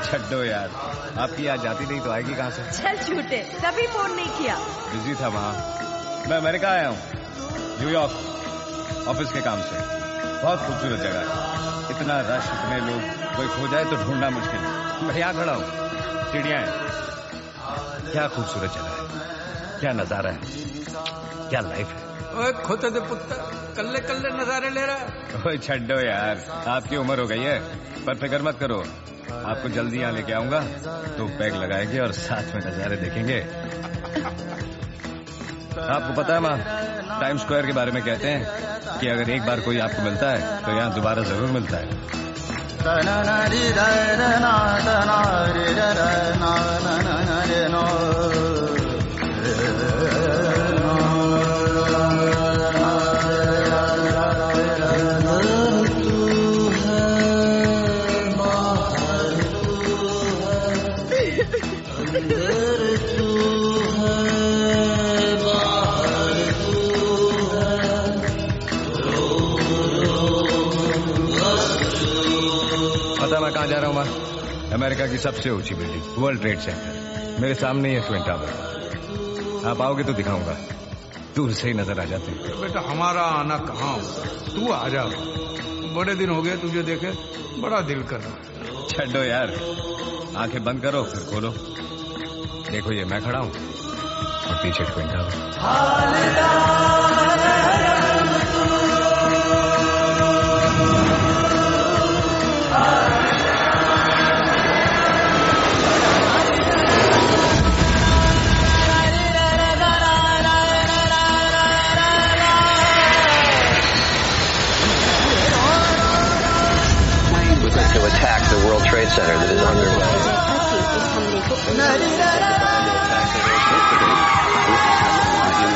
छड्डो यार, आपकी याद जाती नहीं तो आएगी कहाँ से? चल झूठे, कभी फोन नहीं किया। बिजी था वहाँ। मैं अमेरिका आया हूँ, न्यूयॉर्क, ऑफिस के काम से। बहुत खूबसूरत जगह है, इतना रश, इतने लोग, कोई खो जाए तो ढूंढना मुश्किल है। मैं यहाँ खड़ा हूँ, चिड़िया है, क्या खूबसूरत जगह है, क्या नजारा है, क्या लाइफ है। ओए खोते दे पुत्र, कल्ले कल्ले नजारे ले रहा है। ओए छड्डो यार, आपकी उम्र हो गई है, पर फिक्र मत करो, आपको जल्दी यहाँ लेके आऊंगा, तो पैग लगाएंगे और साथ में नजारे देखेंगे। आपको पता है माँ, टाइम स्क्वायर के बारे में कहते हैं कि अगर एक बार कोई आपको मिलता है तो यहाँ दोबारा जरूर मिलता है। कहाँ जा रहा हूँ मैं? अमेरिका की सबसे ऊंची बिल्डिंग, वर्ल्ड ट्रेड सेंटर, मेरे सामने ही है ट्विन टावर। आप आओगे तो दिखाऊंगा, दूर से ही नजर आ जाते हैं। बेटा हमारा आना कहाँ, तू आ जा, बड़े दिन हो गए तुझे देखे, बड़ा दिल कर रहा। छड्डो यार, आंखें बंद करो फिर खोलो, देखो ये मैं खड़ा हूँ और पीछे twin tower. To attack the World Trade Center that is underway. In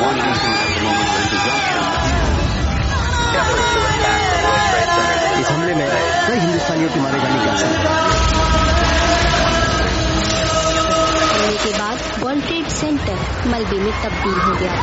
Washington at the moment we're in conjunction. Efforts to attack the World Trade Center. इस हमले में कई हिंदुस्तानियों की मारे जाने की आशंका। हमले के बाद वर्ल्ड ट्रेड सेंटर मलबे में तब्दील हो गया।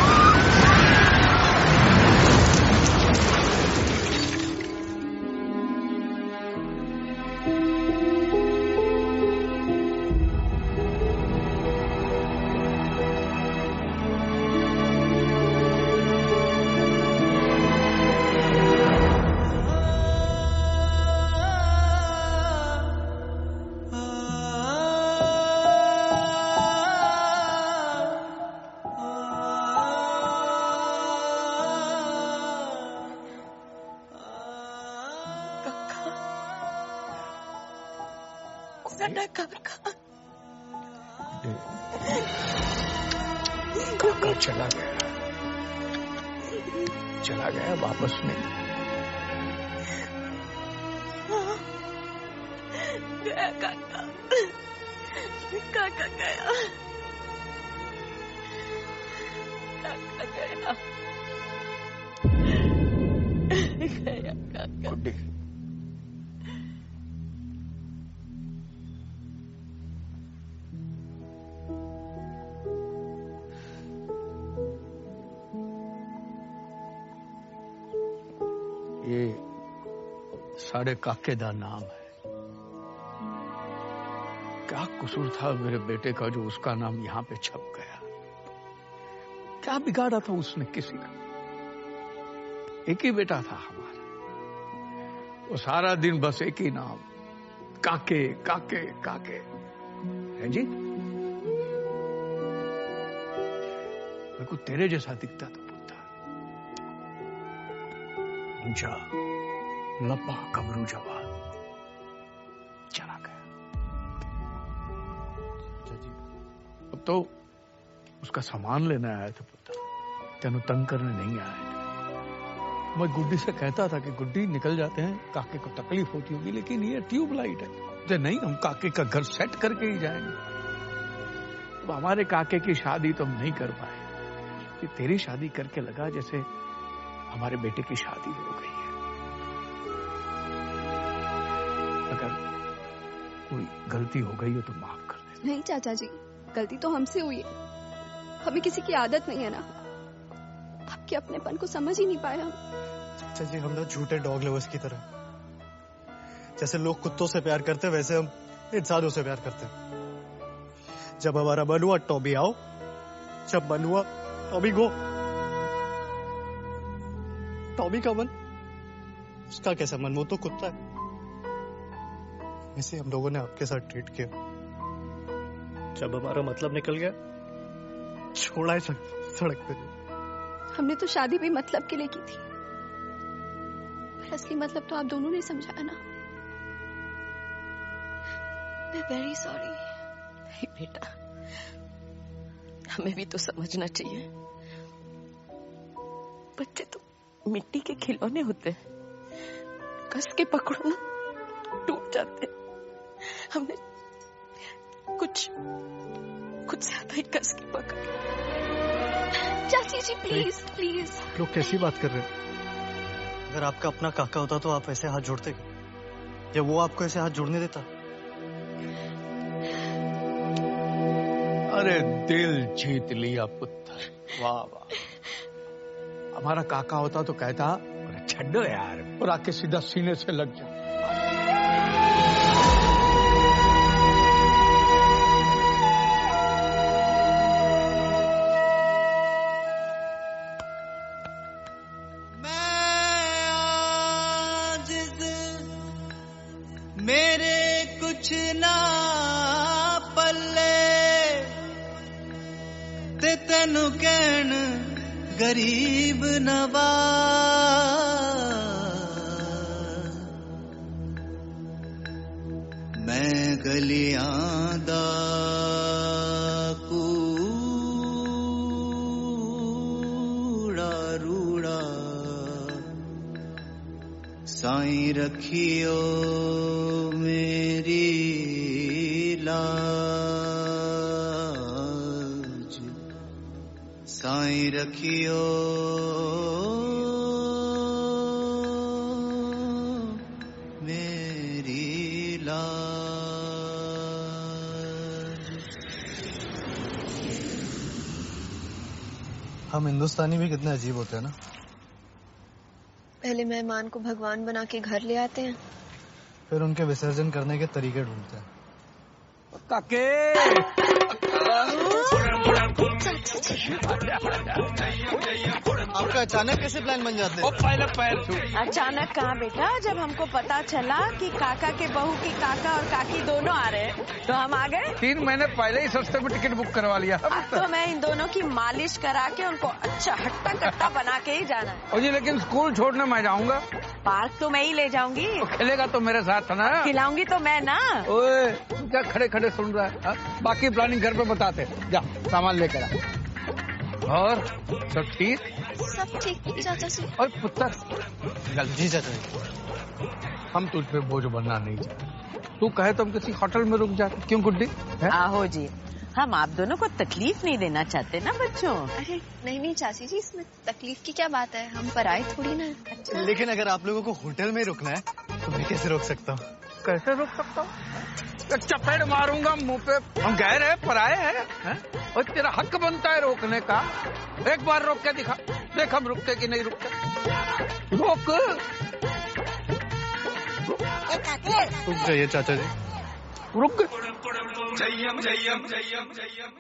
काका चला गया वापस नहीं। गया काका, काका गया, काका गया, गया काका। गुड्डी ये साढ़े काके दा नाम है। क्या कसूर था मेरे बेटे का जो उसका नाम यहाँ पे छप गया? क्या बिगाड़ा था उसने किसी का? एक ही बेटा था हमारा, वो सारा दिन बस एक ही नाम, काके काके काके। है जी, मेरे को तेरे जैसा दिखता था पुत्र, ऊंचा लंबा कमरू जवान, चला गया। अब तो उसका सामान लेने आया था पुत्र, तेनू तंग करने नहीं आया था। मैं गुड्डी से कहता था कि गुड्डी निकल जाते हैं, काके को तकलीफ होती होगी, लेकिन ये ट्यूबलाइट है, तो नहीं हम काके का घर सेट करके ही जाएंगे। अब हमारे काके की शादी तो हम नहीं कर पाए, कि तेरी शादी करके लगा जैसे हमारे बेटे की शादी हो गई है। अगर कोई गलती हो गई हो तो माफ कर दे। नहीं चाचा जी, गलती तो हमसे हुई है, हमें किसी की आदत नहीं है ना, आपके अपनेपन को समझ ही नहीं पाए हम। चाचा जी, हम ना झूठे डॉग लवर्स की तरह, जैसे लोग कुत्तों से प्यार करते हैं वैसे हम इंसानों से प्यार करते हैं। जब हमारा मन हुआ टॉबी आओ, जब मन हुआ टॉबी गो। टॉबी का मन, उसका कैसा मन, वो तो कुत्ता है। इसे हम लोगों ने आपके साथ ट्रीट किया। जब हमारा मतलब निकल गया, छोड़ा है सड़क पे। हमने तो शादी भी मतलब के लिए की थी, पर असली मतलब तो आप दोनों ने समझाया ना। मैं वेरी सॉरी। नहीं बेटा, हमें भी तो समझना चाहिए। बच्चे तो मिट्टी के खिलौने होते हैं, कस के पकड़ो ना टूट जाते। हमने कुछ ज्यादा ही कस के पकड़। चाची जी प्लीज प्लीज। लोग कैसी बात कर रहे हैं? अगर आपका अपना काका होता तो आप ऐसे हाथ जोड़ते क्या? या वो आपको ऐसे हाथ जोड़ने देता? अरे दिल जीत लिया पुत्र, वाह वाह। हमारा काका होता तो कहता छड्डो यार, और आके सीधा सीने से लग जा। मेरे कुछ ना पल्ले ते तेनू कहन गरीब नवाज। मैं गलियां दा कूड़ा रूड़ा साईं रखियो मेरी लाज। साईं रखियो मेरी लाज। हम हिंदुस्तानी भी कितने अजीब होते हैं ना। पहले मेहमान को भगवान बना के घर ले आते हैं, फिर उनके विसर्जन करने के तरीके ढूंढते हैं। काके आपका अचानक कैसे प्लान बन जाते हैं? पहले पैर छू। अचानक कहाँ बेटा, जब हमको पता चला कि काका के बहू की काका और काकी दोनों आ रहे हैं तो हम आ गए। 3 महीने पहले ही सस्ते में टिकट बुक करवा लिया। अब तो मैं इन दोनों की मालिश करा के उनको अच्छा हट्टा कट्टा बना के ही जाना है। जी लेकिन स्कूल छोड़ने मैं जाऊंगा। पार्क तो मैं ही ले जाऊंगी। तो खेलेगा तो मेरे साथ ना। खिलाऊंगी तो मैं ना। ओए क्या खड़े खड़े सुन रहा है? बाकी प्लानिंग घर पे बताते। जा सामान लेकर आ। और सब ठीक? सब ठीक चाचा जी। और पुत्र जी चाचा जी, हम तुझ पे बोझ बनना नहीं चाहते। तू कहे तो हम किसी होटल में रुक जाते। क्यों गुड्डी? आहो जी, हम आप दोनों को तकलीफ नहीं देना चाहते ना बच्चों। अरे नहीं नहीं चाची जी, इसमें तकलीफ की क्या बात है, हम पराए थोड़ी ना। लेकिन अगर आप लोगों को होटल में रुकना है तो मैं कैसे रोक सकता हूँ? कैसे रोक सकता हूँ? चपेट मारूंगा मुंह पे। हम गैर है, पराए हैं, और तेरा हक बनता है रोकने का। एक बार रोक के दिखा, देख हम रुकते कि नहीं रुकते। रोक। रुक जाइए चाचा जी, रुक। जयम जयम जयम जयम।